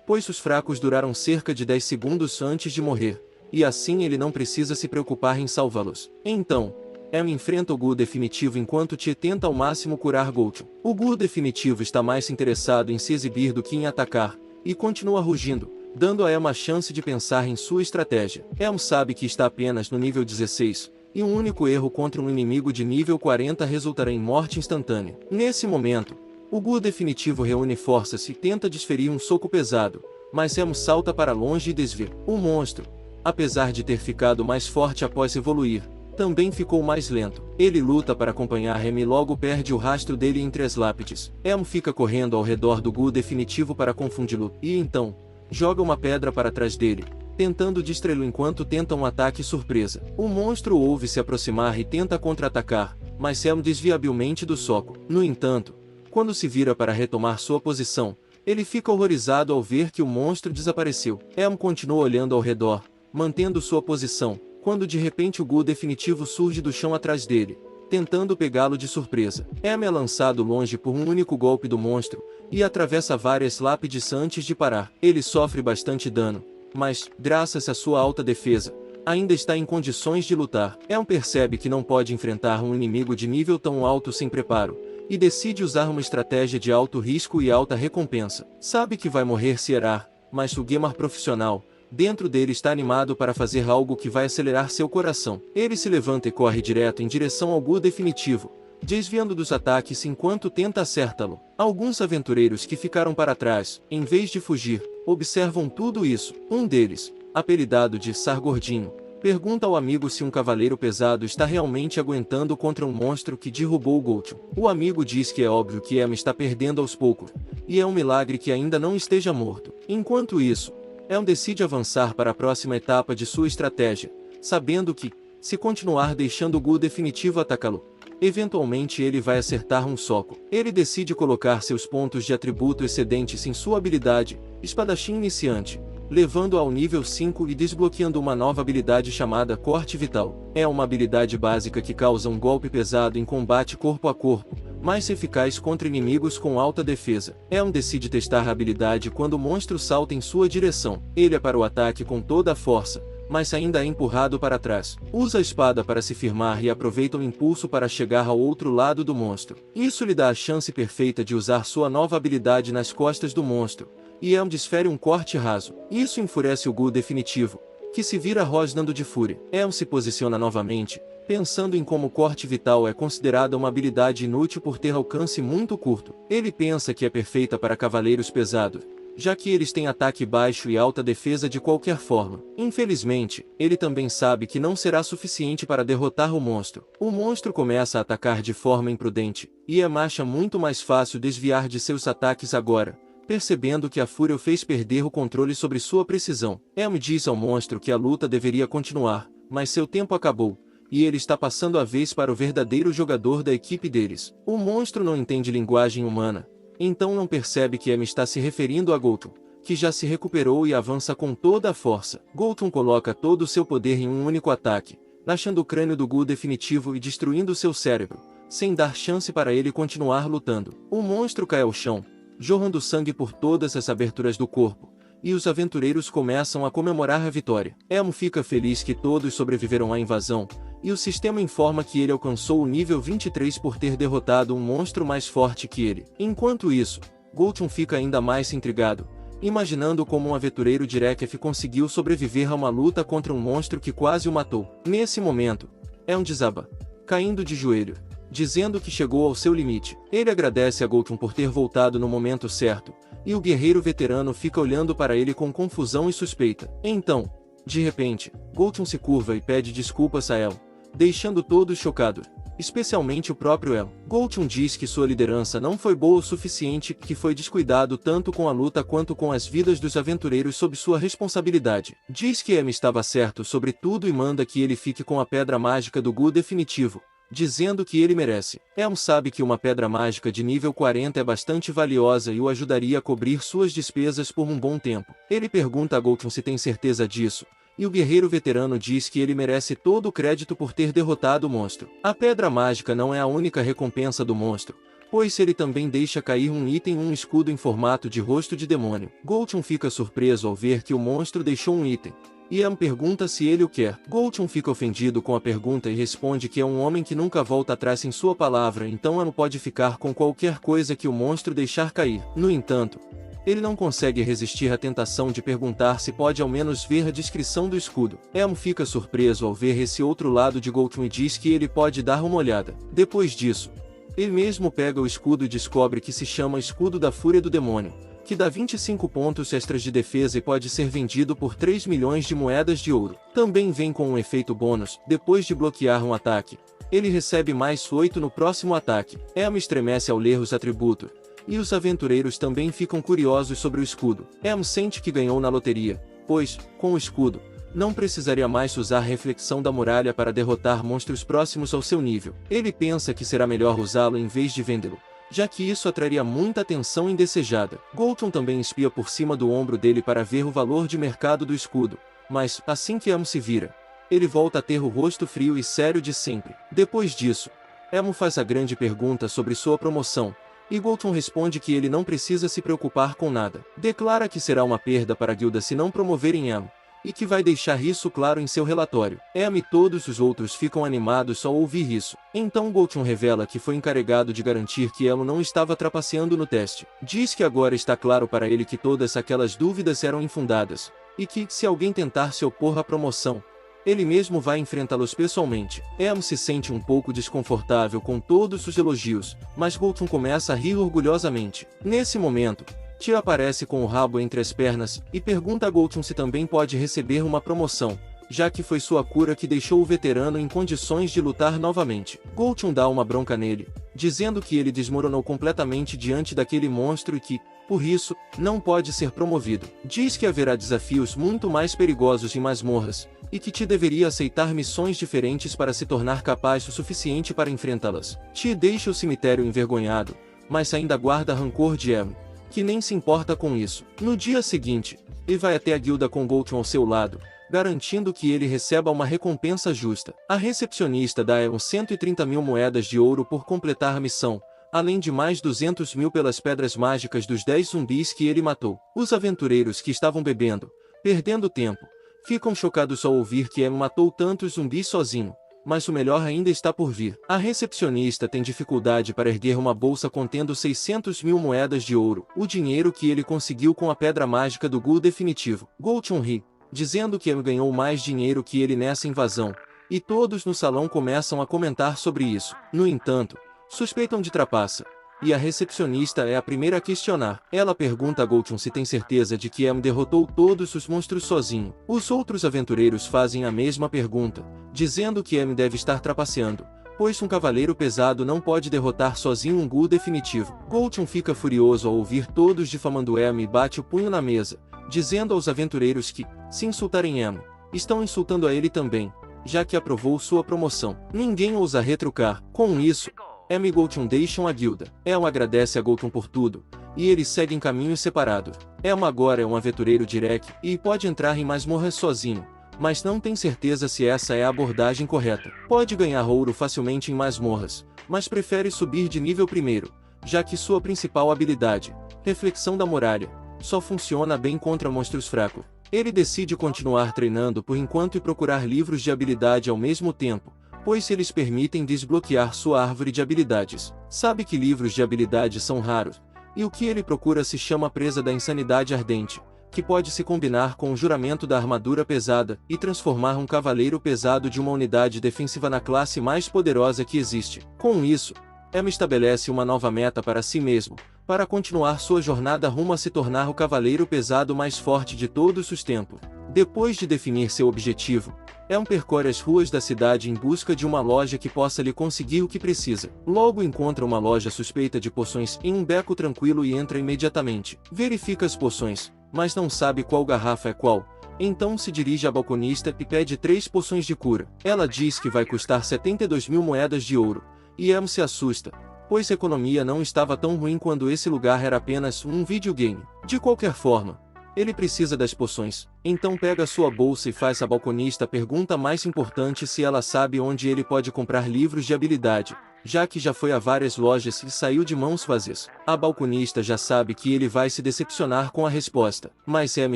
pois os fracos duraram cerca de 10 segundos antes de morrer, e assim ele não precisa se preocupar em salvá-los. Então, Elm enfrenta o Gu definitivo enquanto Tio tenta ao máximo curar Gotham. O Gu definitivo está mais interessado em se exibir do que em atacar, e continua rugindo, dando a Elm a chance de pensar em sua estratégia. Elm sabe que está apenas no nível 16, e um único erro contra um inimigo de nível 40 resultará em morte instantânea. Nesse momento, o Gu definitivo reúne forças e tenta desferir um soco pesado, mas Elm salta para longe e desvia. O monstro, apesar de ter ficado mais forte após evoluir, também ficou mais lento. Ele luta para acompanhar Elm e logo perde o rastro dele entre as lápides. Elm fica correndo ao redor do Gu definitivo para confundi-lo, e então, joga uma pedra para trás dele, tentando distraí-lo enquanto tenta um ataque surpresa. O monstro o ouve se aproximar e tenta contra-atacar, mas Elm desvia habilmente do soco. No entanto, quando se vira para retomar sua posição, ele fica horrorizado ao ver que o monstro desapareceu. Elm continua olhando ao redor, mantendo sua posição, quando de repente o Gu definitivo surge do chão atrás dele, tentando pegá-lo de surpresa. Elm é lançado longe por um único golpe do monstro, e atravessa várias lápides antes de parar. Ele sofre bastante dano, mas, graças à sua alta defesa, ainda está em condições de lutar. Elm percebe que não pode enfrentar um inimigo de nível tão alto sem preparo, e decide usar uma estratégia de alto risco e alta recompensa. Sabe que vai morrer se errar, mas o gamer profissional, dentro dele, está animado para fazer algo que vai acelerar seu coração. Ele se levanta e corre direto em direção ao Gu definitivo, desviando dos ataques enquanto tenta acertá-lo. Alguns aventureiros que ficaram para trás, em vez de fugir, observam tudo isso. Um deles, apelidado de Sargordinho, pergunta ao amigo se um cavaleiro pesado está realmente aguentando contra um monstro que derrubou Goldtron. O amigo diz que é óbvio que Elm está perdendo aos poucos, e é um milagre que ainda não esteja morto. Enquanto isso, Elm decide avançar para a próxima etapa de sua estratégia, sabendo que, se continuar deixando o Gu definitivo atacá-lo, eventualmente ele vai acertar um soco. Ele decide colocar seus pontos de atributo excedentes em sua habilidade, Espadachim Iniciante, levando ao nível 5 e desbloqueando uma nova habilidade chamada Corte Vital. É uma habilidade básica que causa um golpe pesado em combate corpo a corpo, mais eficaz contra inimigos com alta defesa. Elm decide testar a habilidade quando o monstro salta em sua direção. Ele é para o ataque com toda a força, mas ainda é empurrado para trás. Usa a espada para se firmar e aproveita o impulso para chegar ao outro lado do monstro. Isso lhe dá a chance perfeita de usar sua nova habilidade nas costas do monstro, e Elm desfere um corte raso. Isso enfurece o Gu definitivo, que se vira rosnando de fúria. Elm se posiciona novamente, pensando em como o corte vital é considerada uma habilidade inútil por ter alcance muito curto. Ele pensa que é perfeita para cavaleiros pesados, já que eles têm ataque baixo e alta defesa de qualquer forma. Infelizmente, ele também sabe que não será suficiente para derrotar o monstro. O monstro começa a atacar de forma imprudente, e Elm acha muito mais fácil desviar de seus ataques agora, percebendo que a fúria o fez perder o controle sobre sua precisão. Elm diz ao monstro que a luta deveria continuar, mas seu tempo acabou, e ele está passando a vez para o verdadeiro jogador da equipe deles. O monstro não entende linguagem humana, então não percebe que Elm está se referindo a Goldtron, que já se recuperou e avança com toda a força. Goldtron coloca todo o seu poder em um único ataque, achando o crânio do Gu definitivo e destruindo seu cérebro, sem dar chance para ele continuar lutando. O monstro cai ao chão, jorrando sangue por todas as aberturas do corpo, e os aventureiros começam a comemorar a vitória. Elm fica feliz que todos sobreviveram à invasão, e o sistema informa que ele alcançou o nível 23 por ter derrotado um monstro mais forte que ele. Enquanto isso, Goldtron fica ainda mais intrigado, imaginando como um aventureiro de Rekef conseguiu sobreviver a uma luta contra um monstro que quase o matou. Nesse momento, Elm desaba, caindo de joelho, dizendo que chegou ao seu limite. Ele agradece a Goldtron por ter voltado no momento certo, e o guerreiro veterano fica olhando para ele com confusão e suspeita. Então, de repente, Goldtron se curva e pede desculpas a Elm, deixando todos chocados, especialmente o próprio Elm. Goldtron diz que sua liderança não foi boa o suficiente, que foi descuidado tanto com a luta quanto com as vidas dos aventureiros sob sua responsabilidade. Diz que Elm estava certo sobre tudo e manda que ele fique com a pedra mágica do Gu definitivo, dizendo que ele merece. Elm sabe que uma pedra mágica de nível 40 é bastante valiosa e o ajudaria a cobrir suas despesas por um bom tempo. Ele pergunta a Goldtron se tem certeza disso, e o guerreiro veterano diz que ele merece todo o crédito por ter derrotado o monstro. A pedra mágica não é a única recompensa do monstro, pois ele também deixa cair um item, um escudo em formato de rosto de demônio. Goldtron fica surpreso ao ver que o monstro deixou um item, e Elm pergunta se ele o quer. Goldtron fica ofendido com a pergunta e responde que é um homem que nunca volta atrás em sua palavra, então Elm pode ficar com qualquer coisa que o monstro deixar cair. No entanto, ele não consegue resistir à tentação de perguntar se pode ao menos ver a descrição do escudo. Elm fica surpreso ao ver esse outro lado de Goldtron e diz que ele pode dar uma olhada. Depois disso, ele mesmo pega o escudo e descobre que se chama Escudo da Fúria do Demônio, que dá 25 pontos extras de defesa e pode ser vendido por 3 milhões de moedas de ouro. Também vem com um efeito bônus, depois de bloquear um ataque, ele recebe mais 8 no próximo ataque. Elm estremece ao ler os atributos, e os aventureiros também ficam curiosos sobre o escudo. Elm sente que ganhou na loteria, pois, com o escudo, não precisaria mais usar reflexão da muralha para derrotar monstros próximos ao seu nível. Ele pensa que será melhor usá-lo em vez de vendê-lo, já que isso atraria muita atenção indesejada. Goldtron também espia por cima do ombro dele para ver o valor de mercado do escudo, mas, assim que Elm se vira, ele volta a ter o rosto frio e sério de sempre. Depois disso, Elm faz a grande pergunta sobre sua promoção, e Goldtron responde que ele não precisa se preocupar com nada. Declara que será uma perda para a guilda se não promoverem Elm, e que vai deixar isso claro em seu relatório. Elm e todos os outros ficam animados ao ouvir isso. Então Goldtron revela que foi encarregado de garantir que Elm não estava trapaceando no teste. Diz que agora está claro para ele que todas aquelas dúvidas eram infundadas, e que, se alguém tentar se opor à promoção, ele mesmo vai enfrentá-los pessoalmente. Em se sente um pouco desconfortável com todos os elogios, mas Goldson começa a rir orgulhosamente. Nesse momento, Tia aparece com o rabo entre as pernas e pergunta a Goldson se também pode receber uma promoção, já que foi sua cura que deixou o veterano em condições de lutar novamente. Goldson dá uma bronca nele, dizendo que ele desmoronou completamente diante daquele monstro e que, por isso, não pode ser promovido. Diz que haverá desafios muito mais perigosos em masmorras, e que Ti deveria aceitar missões diferentes para se tornar capaz o suficiente para enfrentá-las. Ti deixa o cemitério envergonhado, mas ainda guarda rancor de Em, que nem se importa com isso. No dia seguinte, ele vai até a guilda com Goldson ao seu lado, garantindo que ele receba uma recompensa justa. A recepcionista dá a Em 130 mil moedas de ouro por completar a missão, além de mais 200 mil pelas pedras mágicas dos 10 zumbis que ele matou. Os aventureiros que estavam bebendo, perdendo tempo, ficam chocados ao ouvir que Em matou tantos zumbis sozinho, mas o melhor ainda está por vir. A recepcionista tem dificuldade para erguer uma bolsa contendo 600 mil moedas de ouro, o dinheiro que ele conseguiu com a pedra mágica do Ghoul definitivo. Goldson ri, dizendo que Em ganhou mais dinheiro que ele nessa invasão, e todos no salão começam a comentar sobre isso. No entanto, suspeitam de trapaça, e a recepcionista é a primeira a questionar. Ela pergunta a Goldson se tem certeza de que Em derrotou todos os monstros sozinho. Os outros aventureiros fazem a mesma pergunta, dizendo que Em deve estar trapaceando, pois um cavaleiro pesado não pode derrotar sozinho um Ghoul definitivo. Goldson fica furioso ao ouvir todos difamando Em e bate o punho na mesa, dizendo aos aventureiros que, se insultarem Em, estão insultando a ele também, já que aprovou sua promoção. Ninguém ousa retrucar. Com isso, Em e Goldson deixam a guilda. Em agradece a Goldson por tudo, e eles seguem caminhos separados. Em agora é um aventureiro direto e pode entrar em masmorras sozinho, mas não tem certeza se essa é a abordagem correta. Pode ganhar ouro facilmente em masmorras, mas prefere subir de nível primeiro, já que sua principal habilidade, Reflexão da Muralha, só funciona bem contra monstros fracos. Ele decide continuar treinando por enquanto e procurar livros de habilidade ao mesmo tempo, pois eles permitem desbloquear sua árvore de habilidades. Sabe que livros de habilidade são raros, e o que ele procura se chama Presa da Insanidade Ardente, que pode se combinar com o Juramento da Armadura Pesada e transformar um cavaleiro pesado de uma unidade defensiva na classe mais poderosa que existe. Com isso, Em estabelece uma nova meta para si mesmo, para continuar sua jornada rumo a se tornar o cavaleiro pesado mais forte de todos os tempos. Depois de definir seu objetivo, Em percorre as ruas da cidade em busca de uma loja que possa lhe conseguir o que precisa. Logo encontra uma loja suspeita de poções em um beco tranquilo e entra imediatamente. Verifica as poções, mas não sabe qual garrafa é qual. Então se dirige à balconista e pede 3 poções de cura. Ela diz que vai custar 72 mil moedas de ouro, e Em se assusta, pois a economia não estava tão ruim quando esse lugar era apenas um videogame. De qualquer forma, ele precisa das poções, então pega sua bolsa e faz à balconista a pergunta mais importante se ela sabe onde ele pode comprar livros de habilidade, já que já foi a várias lojas e saiu de mãos vazias. A balconista já sabe que ele vai se decepcionar com a resposta, mas Em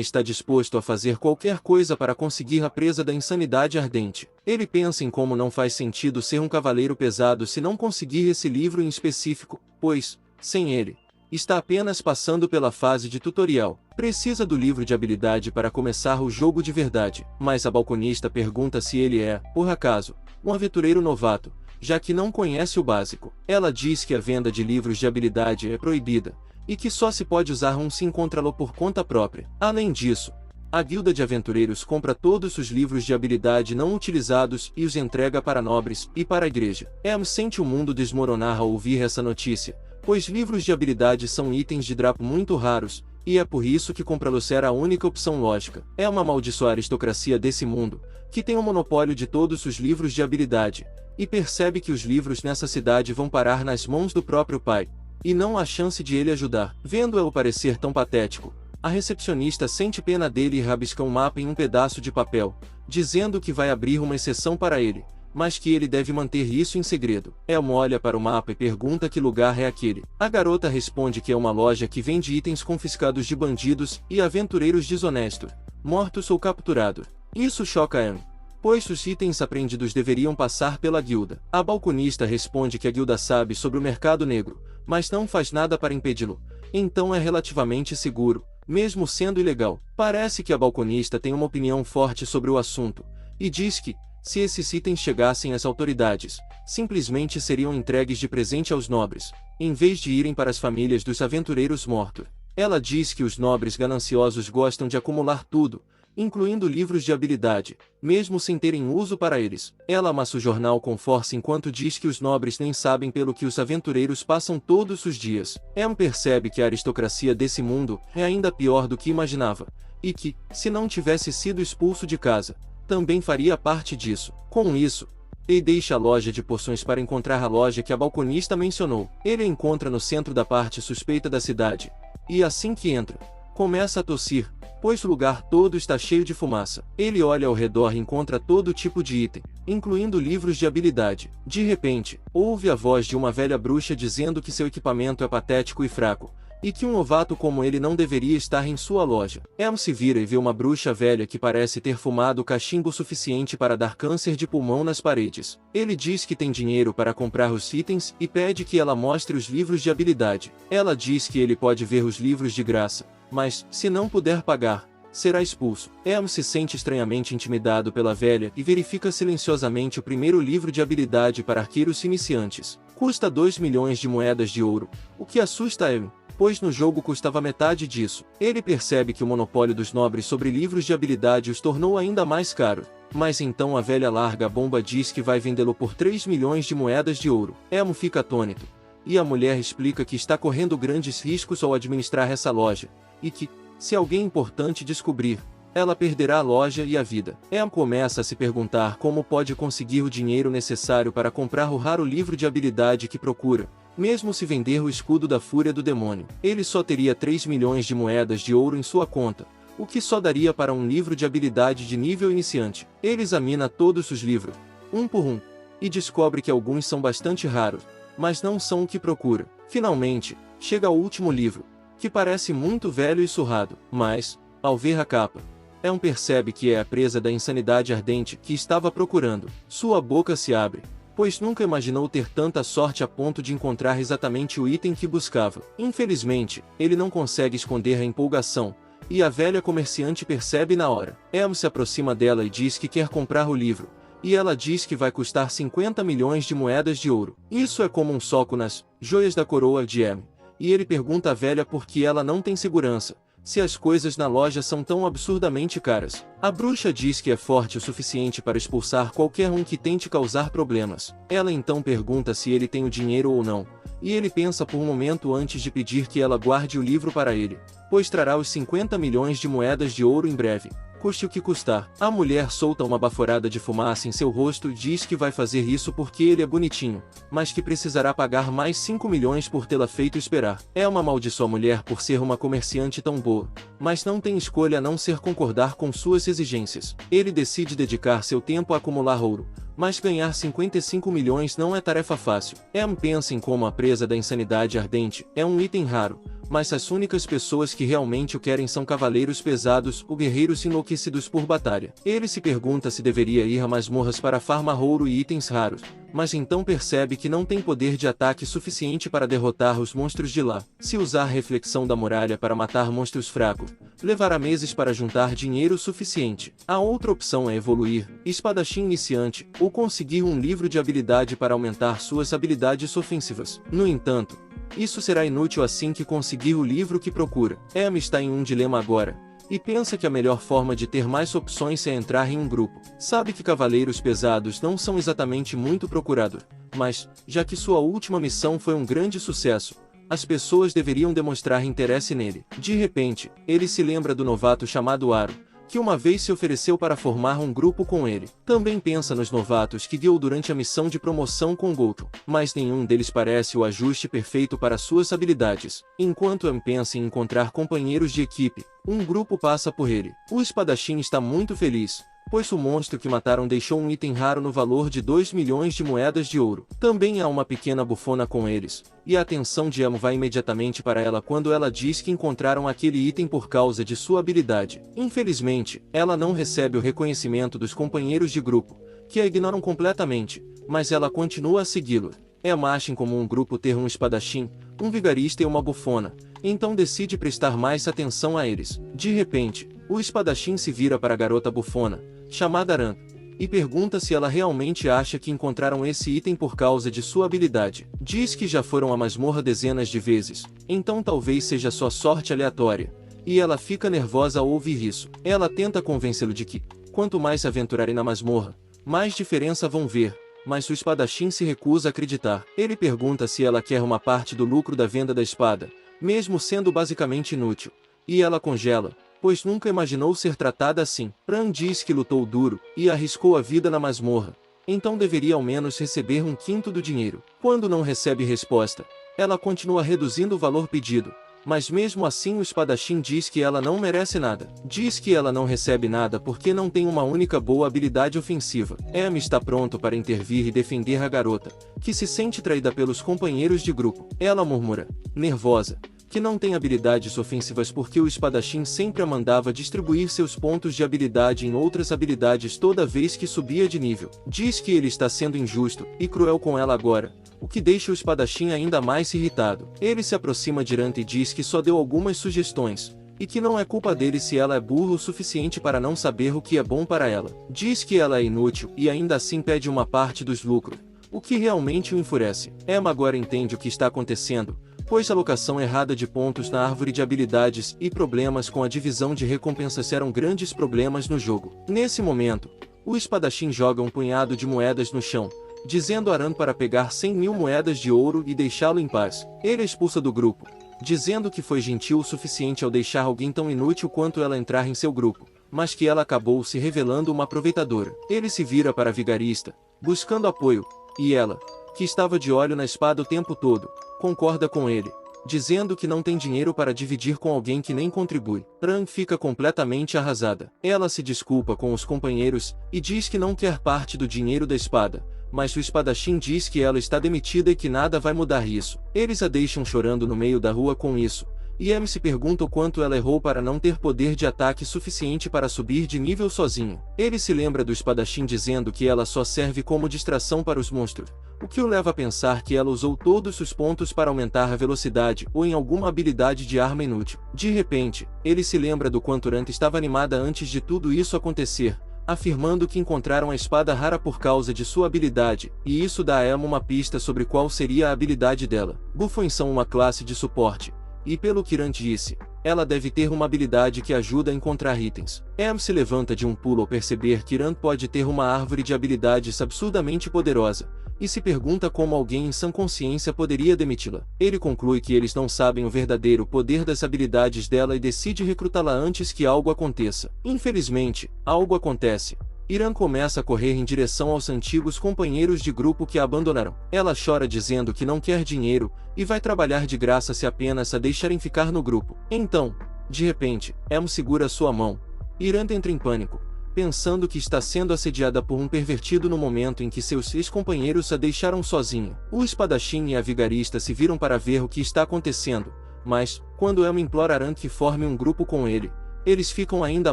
está disposto a fazer qualquer coisa para conseguir a Presa da Insanidade Ardente. Ele pensa em como não faz sentido ser um cavaleiro pesado se não conseguir esse livro em específico, pois, sem ele, está apenas passando pela fase de tutorial. Precisa do livro de habilidade para começar o jogo de verdade, mas a balconista pergunta se ele é, por acaso, um aventureiro novato, já que não conhece o básico. Ela diz que a venda de livros de habilidade é proibida, e que só se pode usar um se encontrá-lo por conta própria. Além disso, a guilda de aventureiros compra todos os livros de habilidade não utilizados e os entrega para nobres e para a igreja. Em sente o mundo desmoronar ao ouvir essa notícia, pois livros de habilidade são itens de drapo muito raros, e é por isso que comprá-los era a única opção lógica. É uma amaldiçoada aristocracia desse mundo, que tem o monopólio de todos os livros de habilidade, e percebe que os livros nessa cidade vão parar nas mãos do próprio pai, e não há chance de ele ajudar. Vendo-o parecer tão patético, a recepcionista sente pena dele e rabisca um mapa em um pedaço de papel, dizendo que vai abrir uma exceção para ele, mas que ele deve manter isso em segredo. Em olha para o mapa e pergunta que lugar é aquele. A garota responde que é uma loja que vende itens confiscados de bandidos e aventureiros desonestos, mortos ou capturados. Isso choca Em, pois os itens apreendidos deveriam passar pela guilda. A balconista responde que a guilda sabe sobre o mercado negro, mas não faz nada para impedi-lo, então é relativamente seguro, mesmo sendo ilegal. Parece que a balconista tem uma opinião forte sobre o assunto, e diz que, se esses itens chegassem às autoridades, simplesmente seriam entregues de presente aos nobres, em vez de irem para as famílias dos aventureiros mortos. Ela diz que os nobres gananciosos gostam de acumular tudo, incluindo livros de habilidade, mesmo sem terem uso para eles. Ela amassa o jornal com força enquanto diz que os nobres nem sabem pelo que os aventureiros passam todos os dias. Em percebe que a aristocracia desse mundo é ainda pior do que imaginava, e que, se não tivesse sido expulso de casa, também faria parte disso. Com isso, ele deixa a loja de poções para encontrar a loja que a balconista mencionou. Ele a encontra no centro da parte suspeita da cidade, e assim que entra, começa a tossir, pois o lugar todo está cheio de fumaça. Ele olha ao redor e encontra todo tipo de item, incluindo livros de habilidade. De repente, ouve a voz de uma velha bruxa dizendo que seu equipamento é patético e fraco, e que um novato como ele não deveria estar em sua loja. Em se vira e vê uma bruxa velha que parece ter fumado cachimbo suficiente para dar câncer de pulmão nas paredes. Ele diz que tem dinheiro para comprar os itens e pede que ela mostre os livros de habilidade. Ela diz que ele pode ver os livros de graça, mas, se não puder pagar, será expulso. Em se sente estranhamente intimidado pela velha e verifica silenciosamente o primeiro livro de habilidade para arqueiros iniciantes. Custa 2 milhões de moedas de ouro, o que assusta Em, pois no jogo custava metade disso. Ele percebe que o monopólio dos nobres sobre livros de habilidade os tornou ainda mais caro. Mas então a velha larga a bomba e diz que vai vendê-lo por 3 milhões de moedas de ouro. Emo fica atônito, e a mulher explica que está correndo grandes riscos ao administrar essa loja, e que, se alguém importante descobrir, ela perderá a loja e a vida. Em começa a se perguntar como pode conseguir o dinheiro necessário para comprar o raro livro de habilidade que procura. Mesmo se vender o escudo da fúria do demônio, ele só teria 3 milhões de moedas de ouro em sua conta, o que só daria para um livro de habilidade de nível iniciante. Ele examina todos os livros, um por um, e descobre que alguns são bastante raros, mas não são o que procura. Finalmente, chega ao último livro, que parece muito velho e surrado, mas, ao ver a capa, Em percebe que é a presa da insanidade ardente que estava procurando. Sua boca se abre, pois nunca imaginou ter tanta sorte a ponto de encontrar exatamente o item que buscava. Infelizmente, ele não consegue esconder a empolgação, e a velha comerciante percebe na hora. Em se aproxima dela e diz que quer comprar o livro, e ela diz que vai custar 50 milhões de moedas de ouro. Isso é como um soco nas joias da coroa de Em, e ele pergunta à velha por que ela não tem segurança, se as coisas na loja são tão absurdamente caras. A bruxa diz que é forte o suficiente para expulsar qualquer um que tente causar problemas. Ela então pergunta se ele tem o dinheiro ou não, e ele pensa por um momento antes de pedir que ela guarde o livro para ele, pois trará os 50 milhões de moedas de ouro em breve, custe o que custar. A mulher solta uma baforada de fumaça em seu rosto e diz que vai fazer isso porque ele é bonitinho, mas que precisará pagar mais 5 milhões por tê-la feito esperar. Uma amaldiçoa a mulher por ser uma comerciante tão boa, mas não tem escolha a não ser concordar com suas exigências. Ele decide dedicar seu tempo a acumular ouro, mas ganhar 55 milhões não é tarefa fácil. Pensa em como a presa da insanidade ardente é um item raro, mas as únicas pessoas que realmente o querem são cavaleiros pesados ou guerreiros enlouquecidos por batalha. Ele se pergunta se deveria ir a masmorras para farmar ouro e itens raros, mas então percebe que não tem poder de ataque suficiente para derrotar os monstros de lá. Se usar a reflexão da muralha para matar monstros fracos, levará meses para juntar dinheiro suficiente. A outra opção é evoluir, espadachim iniciante, ou conseguir um livro de habilidade para aumentar suas habilidades ofensivas. No entanto, isso será inútil assim que conseguir o livro que procura. Em está em um dilema agora, e pensa que a melhor forma de ter mais opções é entrar em um grupo. Sabe que cavaleiros pesados não são exatamente muito procurados, mas, já que sua última missão foi um grande sucesso, as pessoas deveriam demonstrar interesse nele. De repente, ele se lembra do novato chamado Aro, que uma vez se ofereceu para formar um grupo com ele. Também pensa nos novatos que guiou durante a missão de promoção com Goto, mas nenhum deles parece o ajuste perfeito para suas habilidades. Enquanto pensa em encontrar companheiros de equipe, um grupo passa por ele. O espadachim está muito feliz, pois o monstro que mataram deixou um item raro no valor de 2 milhões de moedas de ouro. Também há uma pequena bufona com eles, e a atenção de Emo vai imediatamente para ela quando ela diz que encontraram aquele item por causa de sua habilidade. Infelizmente, ela não recebe o reconhecimento dos companheiros de grupo, que a ignoram completamente, mas ela continua a segui-lo. Emo acha incomum um grupo ter um espadachim, um vigarista e uma bufona, então decide prestar mais atenção a eles. De repente, o espadachim se vira para a garota bufona, chamada Aran, e pergunta se ela realmente acha que encontraram esse item por causa de sua habilidade. Diz que já foram à masmorra dezenas de vezes, então talvez seja só sorte aleatória, e ela fica nervosa ao ouvir isso. Ela tenta convencê-lo de que, quanto mais se aventurarem na masmorra, mais diferença vão ver, mas o espadachim se recusa a acreditar. Ele pergunta se ela quer uma parte do lucro da venda da espada, mesmo sendo basicamente inútil, e ela congela, pois nunca imaginou ser tratada assim. Pran diz que lutou duro e arriscou a vida na masmorra, então deveria ao menos receber um quinto do dinheiro. Quando não recebe resposta, ela continua reduzindo o valor pedido, mas mesmo assim o espadachim diz que ela não merece nada. Diz que ela não recebe nada porque não tem uma única boa habilidade ofensiva. Em está pronto para intervir e defender a garota, que se sente traída pelos companheiros de grupo. Ela murmura, nervosa, que não tem habilidades ofensivas porque o espadachim sempre a mandava distribuir seus pontos de habilidade em outras habilidades toda vez que subia de nível. Diz que ele está sendo injusto e cruel com ela agora, o que deixa o espadachim ainda mais irritado. Ele se aproxima de Ranta e diz que só deu algumas sugestões, e que não é culpa dele se ela é burra o suficiente para não saber o que é bom para ela. Diz que ela é inútil e ainda assim pede uma parte dos lucros, o que realmente o enfurece. Emma agora entende o que está acontecendo, pois a alocação errada de pontos na árvore de habilidades e problemas com a divisão de recompensas eram grandes problemas no jogo. Nesse momento, o espadachim joga um punhado de moedas no chão, dizendo a Aran para pegar 100.000 moedas de ouro e deixá-lo em paz. Ele a expulsa do grupo, dizendo que foi gentil o suficiente ao deixar alguém tão inútil quanto ela entrar em seu grupo, mas que ela acabou se revelando uma aproveitadora. Ele se vira para a vigarista, buscando apoio, e ela, que estava de olho na espada o tempo todo, concorda com ele, dizendo que não tem dinheiro para dividir com alguém que nem contribui. Ran fica completamente arrasada. Ela se desculpa com os companheiros e diz que não quer parte do dinheiro da espada, mas o espadachim diz que ela está demitida e que nada vai mudar isso. Eles a deixam chorando no meio da rua com isso, e Em se pergunta o quanto ela errou para não ter poder de ataque suficiente para subir de nível sozinha. Ele se lembra do espadachim dizendo que ela só serve como distração para os monstros, o que o leva a pensar que ela usou todos os pontos para aumentar a velocidade ou em alguma habilidade de arma inútil. De repente, ele se lembra do quanto Ranta estava animada antes de tudo isso acontecer, afirmando que encontraram a espada rara por causa de sua habilidade, e isso dá a Emma uma pista sobre qual seria a habilidade dela. Bufões são uma classe de suporte, e pelo que Rand disse, ela deve ter uma habilidade que ajuda a encontrar itens. Em se levanta de um pulo ao perceber que Rand pode ter uma árvore de habilidades absurdamente poderosa, e se pergunta como alguém em sã consciência poderia demiti-la. Ele conclui que eles não sabem o verdadeiro poder das habilidades dela e decide recrutá-la antes que algo aconteça. Infelizmente, algo acontece. Iran começa a correr em direção aos antigos companheiros de grupo que a abandonaram. Ela chora dizendo que não quer dinheiro, e vai trabalhar de graça se apenas a deixarem ficar no grupo. Então, de repente, Em segura sua mão. Iran entra em pânico, pensando que está sendo assediada por um pervertido no momento em que seus ex-companheiros a deixaram sozinha. O espadachim e a vigarista se viram para ver o que está acontecendo, mas, quando Em implora Aran que forme um grupo com ele, eles ficam ainda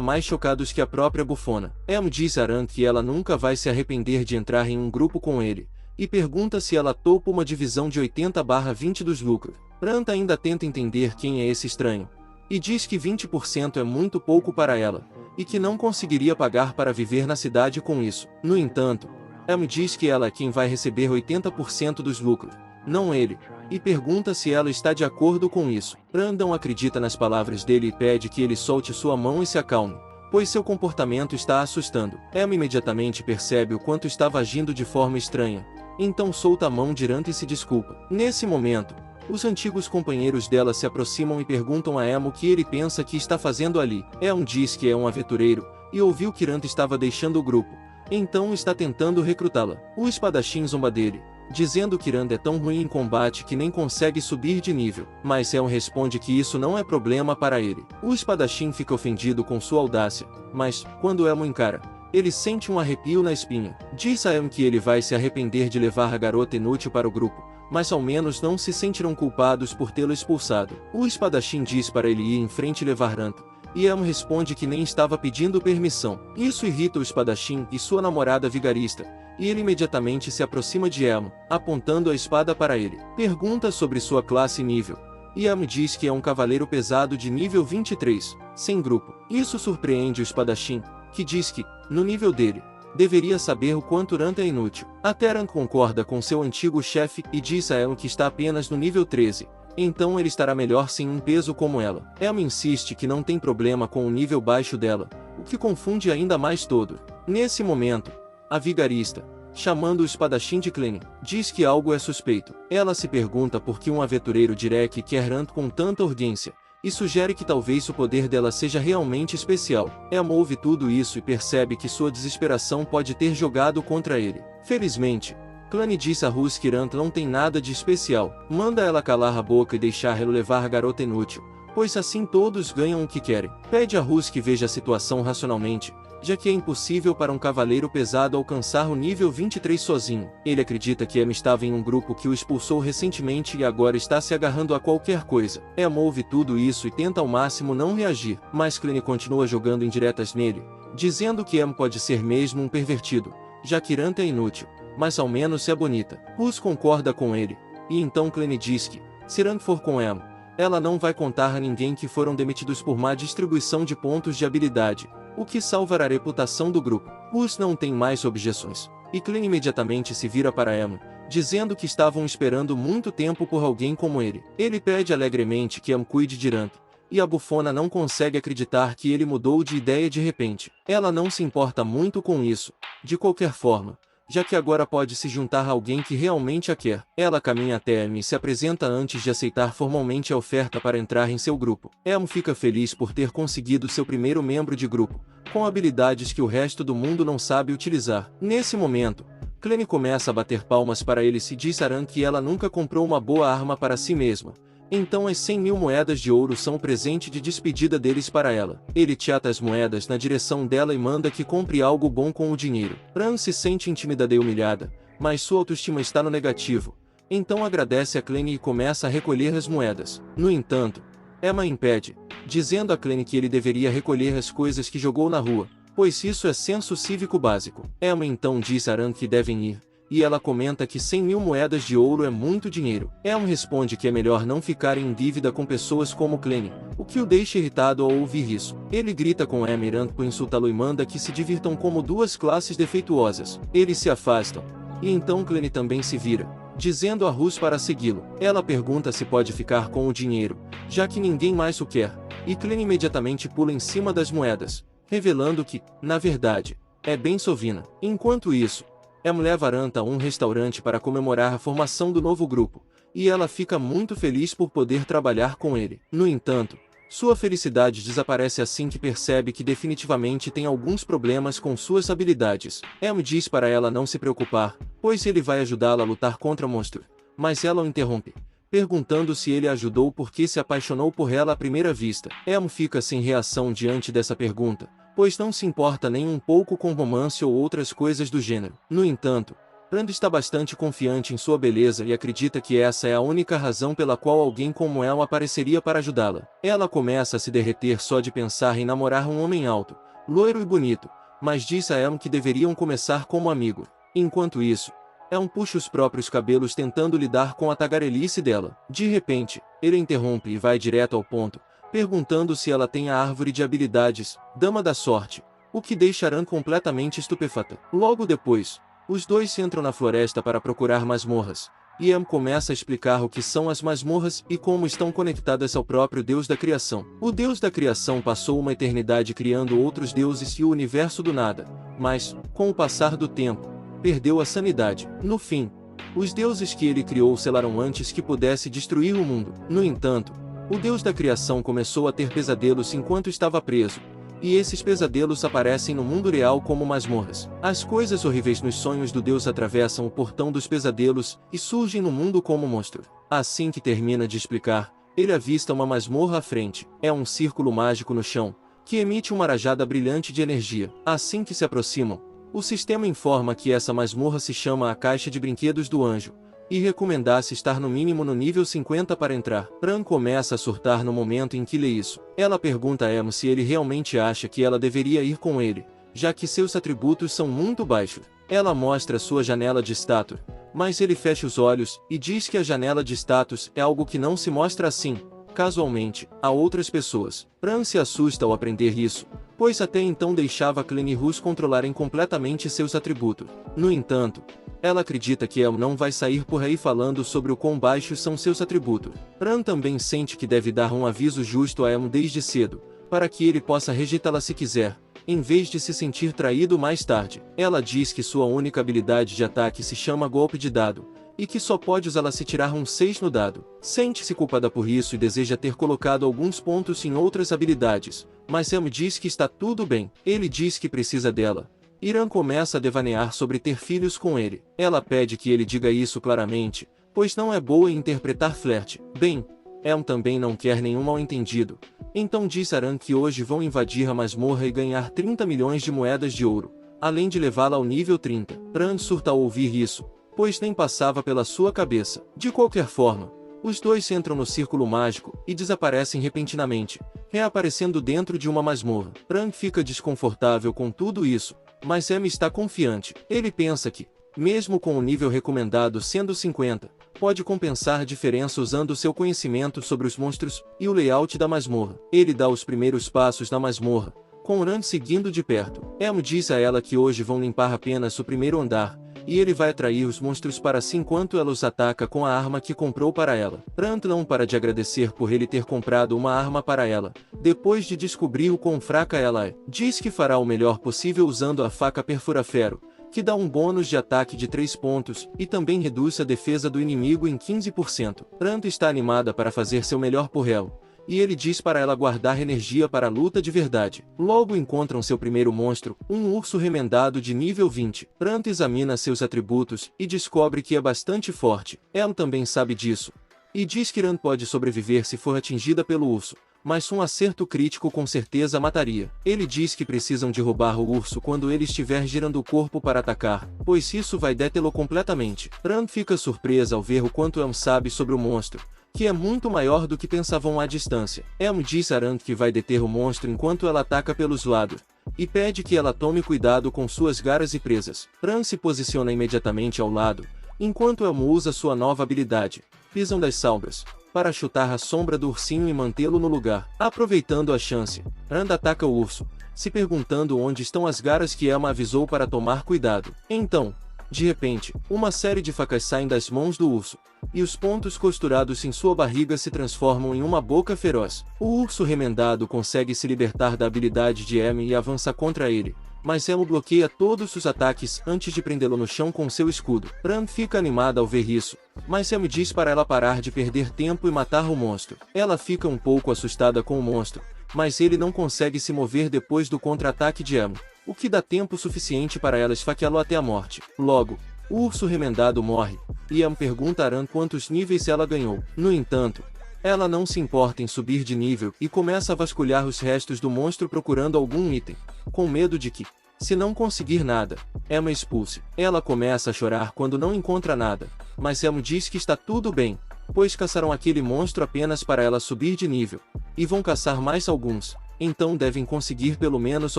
mais chocados que a própria bufona. Em diz a Aran que ela nunca vai se arrepender de entrar em um grupo com ele, e pergunta se ela topa uma divisão de 80/20 dos lucros. Rand ainda tenta entender quem é esse estranho, e diz que 20% é muito pouco para ela, e que não conseguiria pagar para viver na cidade com isso. No entanto, Em diz que ela é quem vai receber 80% dos lucros, não ele, e pergunta se ela está de acordo com isso. Brandon acredita nas palavras dele e pede que ele solte sua mão e se acalme, pois seu comportamento está assustando. Emma imediatamente percebe o quanto estava agindo de forma estranha, então solta a mão de Rand e se desculpa. Nesse momento, os antigos companheiros dela se aproximam e perguntam a Emma o que ele pensa que está fazendo ali. Em diz que é um aventureiro, e ouviu que Rand estava deixando o grupo, então está tentando recrutá-la. O espadachim zomba dele, dizendo que Rand é tão ruim em combate que nem consegue subir de nível, mas Em responde que isso não é problema para ele. O espadachim fica ofendido com sua audácia, mas, quando Em o encara, ele sente um arrepio na espinha. Diz a Em que ele vai se arrepender de levar a garota inútil para o grupo, mas ao menos não se sentirão culpados por tê-lo expulsado. O espadachim diz para ele ir em frente e levar Rand, e Em responde que nem estava pedindo permissão. Isso irrita o espadachim e sua namorada vigarista, e ele imediatamente se aproxima de Em, apontando a espada para ele. Pergunta sobre sua classe e nível, e Em diz que é um cavaleiro pesado de nível 23, sem grupo. Isso surpreende o espadachim, que diz que, no nível dele, deveria saber o quanto Rand é inútil. Até Rand concorda com seu antigo chefe e diz a Elmo que está apenas no nível 13. Então ele estará melhor sem um peso como ela. Elmo insiste que não tem problema com o nível baixo dela, o que confunde ainda mais todo. Nesse momento, a vigarista, chamando o espadachim de Clene, diz que algo é suspeito. Ela se pergunta por que um aventureiro Direk quer Rand com tanta urgência, e sugere que talvez o poder dela seja realmente especial. Elmo ouve tudo isso e percebe que sua desesperação pode ter jogado contra ele. Felizmente, Clane diz a Rus que Rand não tem nada de especial, manda ela calar a boca e deixar ela levar a garota inútil, pois assim todos ganham o que querem. Pede a Rus que veja a situação racionalmente, já que é impossível para um cavaleiro pesado alcançar o nível 23 sozinho. Ele acredita que Em estava em um grupo que o expulsou recentemente e agora está se agarrando a qualquer coisa. Em ouve tudo isso e tenta ao máximo não reagir, mas Clane continua jogando indiretas nele, dizendo que Em pode ser mesmo um pervertido, já que Rand é inútil, mas ao menos é bonita. Rus concorda com ele, e então Clane diz que, se Rand for com Em, ela não vai contar a ninguém que foram demitidos por má distribuição de pontos de habilidade, o que salvará a reputação do grupo. Rus não tem mais objeções, e Clane imediatamente se vira para Em, dizendo que estavam esperando muito tempo por alguém como ele. Ele pede alegremente que Em cuide de Rand, e a bufona não consegue acreditar que ele mudou de ideia de repente. Ela não se importa muito com isso, de qualquer forma, já que agora pode se juntar a alguém que realmente a quer. Ela caminha até Em e se apresenta antes de aceitar formalmente a oferta para entrar em seu grupo. Em fica feliz por ter conseguido seu primeiro membro de grupo, com habilidades que o resto do mundo não sabe utilizar. Nesse momento, Clane começa a bater palmas para ele e diz a Rand que ela nunca comprou uma boa arma para si mesma. Então as 100.000 moedas de ouro são o presente de despedida deles para ela. Ele teata as moedas na direção dela e manda que compre algo bom com o dinheiro. Rand se sente intimidada e humilhada, mas sua autoestima está no negativo. Então agradece a Clane e começa a recolher as moedas. No entanto, Emma impede, dizendo a Clane que ele deveria recolher as coisas que jogou na rua, pois isso é senso cívico básico. Emma então diz a Rand que devem ir, e ela comenta que 100.000 moedas de ouro é muito dinheiro. Elmo responde que é melhor não ficar em dívida com pessoas como Clane, o que o deixa irritado ao ouvir isso. Ele grita com Em e Rand por insultá-lo e manda que se divirtam como duas classes defeituosas. Eles se afastam, e então Clane também se vira, dizendo a Rus para segui-lo. Ela pergunta se pode ficar com o dinheiro, já que ninguém mais o quer, e Clane imediatamente pula em cima das moedas, revelando que, na verdade, é bem sovina. Enquanto isso, Em leva Rand a um restaurante para comemorar a formação do novo grupo, e ela fica muito feliz por poder trabalhar com ele. No entanto, sua felicidade desaparece assim que percebe que definitivamente tem alguns problemas com suas habilidades. Em diz para ela não se preocupar, pois ele vai ajudá-la a lutar contra o monstro, mas ela o interrompe, perguntando se ele a ajudou porque se apaixonou por ela à primeira vista. Em fica sem reação diante dessa pergunta, pois não se importa nem um pouco com romance ou outras coisas do gênero. No entanto, Rand está bastante confiante em sua beleza e acredita que essa é a única razão pela qual alguém como ela apareceria para ajudá-la. Ela começa a se derreter só de pensar em namorar um homem alto, loiro e bonito, mas diz a Em que deveriam começar como amigo. Enquanto isso, Em puxa os próprios cabelos tentando lidar com a tagarelice dela. De repente, ele interrompe e vai direto ao ponto, perguntando se ela tem a árvore de habilidades, Dama da Sorte, o que deixa Rand completamente estupefata. Logo depois, os dois entram na floresta para procurar masmorras, e Em começa a explicar o que são as masmorras e como estão conectadas ao próprio Deus da Criação. O Deus da Criação passou uma eternidade criando outros deuses e o universo do nada, mas, com o passar do tempo, perdeu a sanidade. No fim, os deuses que ele criou selaram antes que pudesse destruir o mundo. No entanto, o Deus da Criação começou a ter pesadelos enquanto estava preso, e esses pesadelos aparecem no mundo real como masmorras. As coisas horríveis nos sonhos do Deus atravessam o portão dos pesadelos e surgem no mundo como monstro. Assim que termina de explicar, ele avista uma masmorra à frente. É um círculo mágico no chão, que emite uma rajada brilhante de energia. Assim que se aproximam, o sistema informa que essa masmorra se chama a Caixa de Brinquedos do Anjo, e recomendasse estar no mínimo no nível 50 para entrar. Rand começa a surtar no momento em que lê isso. Ela pergunta a Em se ele realmente acha que ela deveria ir com ele, já que seus atributos são muito baixos. Ela mostra sua janela de status, mas ele fecha os olhos e diz que a janela de status é algo que não se mostra assim, casualmente, a outras pessoas. Rand se assusta ao aprender isso, pois até então deixava Clem e Rus controlarem completamente seus atributos. No entanto, ela acredita que Elm não vai sair por aí falando sobre o quão baixos são seus atributos. Ran também sente que deve dar um aviso justo a Elm desde cedo, para que ele possa rejeitá-la se quiser, em vez de se sentir traído mais tarde. Ela diz que sua única habilidade de ataque se chama golpe de dado, e que só pode usá-la se tirar um 6 no dado. Sente-se culpada por isso e deseja ter colocado alguns pontos em outras habilidades, mas Elm diz que está tudo bem. Ele diz que precisa dela. Ran começa a devanear sobre ter filhos com ele. Ela pede que ele diga isso claramente, pois não é boa em interpretar flerte. Bem, Elm também não quer nenhum mal-entendido. Então diz a Ran que hoje vão invadir a masmorra e ganhar 30 milhões de moedas de ouro, além de levá-la ao nível 30. Ran surta ao ouvir isso, pois nem passava pela sua cabeça. De qualquer forma, os dois entram no círculo mágico e desaparecem repentinamente, reaparecendo dentro de uma masmorra. Ran fica desconfortável com tudo isso, mas Em está confiante. Ele pensa que, mesmo com o nível recomendado sendo 50, pode compensar a diferença usando seu conhecimento sobre os monstros e o layout da masmorra. Ele dá os primeiros passos na masmorra, com Ran seguindo de perto. Em diz a ela que hoje vão limpar apenas o primeiro andar, e ele vai atrair os monstros para si enquanto ela os ataca com a arma que comprou para ela. Ran não para de agradecer por ele ter comprado uma arma para ela, depois de descobrir o quão fraca ela é. Diz que fará o melhor possível usando a faca perfura-ferro, que dá um bônus de ataque de 3 pontos, e também reduz a defesa do inimigo em 15%. Ran está animada para fazer seu melhor por ela, e ele diz para ela guardar energia para a luta de verdade. Logo encontram seu primeiro monstro, um urso remendado de nível 20. Ran examina seus atributos e descobre que é bastante forte. Ela também sabe disso, e diz que Ran pode sobreviver se for atingida pelo urso, mas um acerto crítico com certeza mataria. Ele diz que precisam de roubar o urso quando ele estiver girando o corpo para atacar, pois isso vai detê-lo completamente. Ran fica surpresa ao ver o quanto Elm sabe sobre o monstro, que é muito maior do que pensavam à distância. Elm diz a Ran que vai deter o monstro enquanto ela ataca pelos lados, e pede que ela tome cuidado com suas garras e presas. Ran se posiciona imediatamente ao lado, enquanto Elm usa sua nova habilidade, Pisão das Sombras, para chutar a sombra do ursinho e mantê-lo no lugar. Aproveitando a chance, Ran ataca o urso, se perguntando onde estão as garras que Elm avisou para tomar cuidado. Então, de repente, uma série de facas saem das mãos do urso, e os pontos costurados em sua barriga se transformam em uma boca feroz. O urso remendado consegue se libertar da habilidade de Elm e avança contra ele, mas Elm bloqueia todos os ataques antes de prendê-lo no chão com seu escudo. Ran fica animada ao ver isso, mas Elm diz para ela parar de perder tempo e matar o monstro. Ela fica um pouco assustada com o monstro, mas ele não consegue se mover depois do contra-ataque de Elm, o que dá tempo suficiente para ela esfaqueá-lo até a morte. Logo, o urso remendado morre, e Elm pergunta a Ran quantos níveis ela ganhou. No entanto, ela não se importa em subir de nível e começa a vasculhar os restos do monstro procurando algum item, com medo de que, se não conseguir nada, Elm a expulse. Ela começa a chorar quando não encontra nada, mas Elm diz que está tudo bem, pois caçaram aquele monstro apenas para ela subir de nível, e vão caçar mais alguns, então devem conseguir pelo menos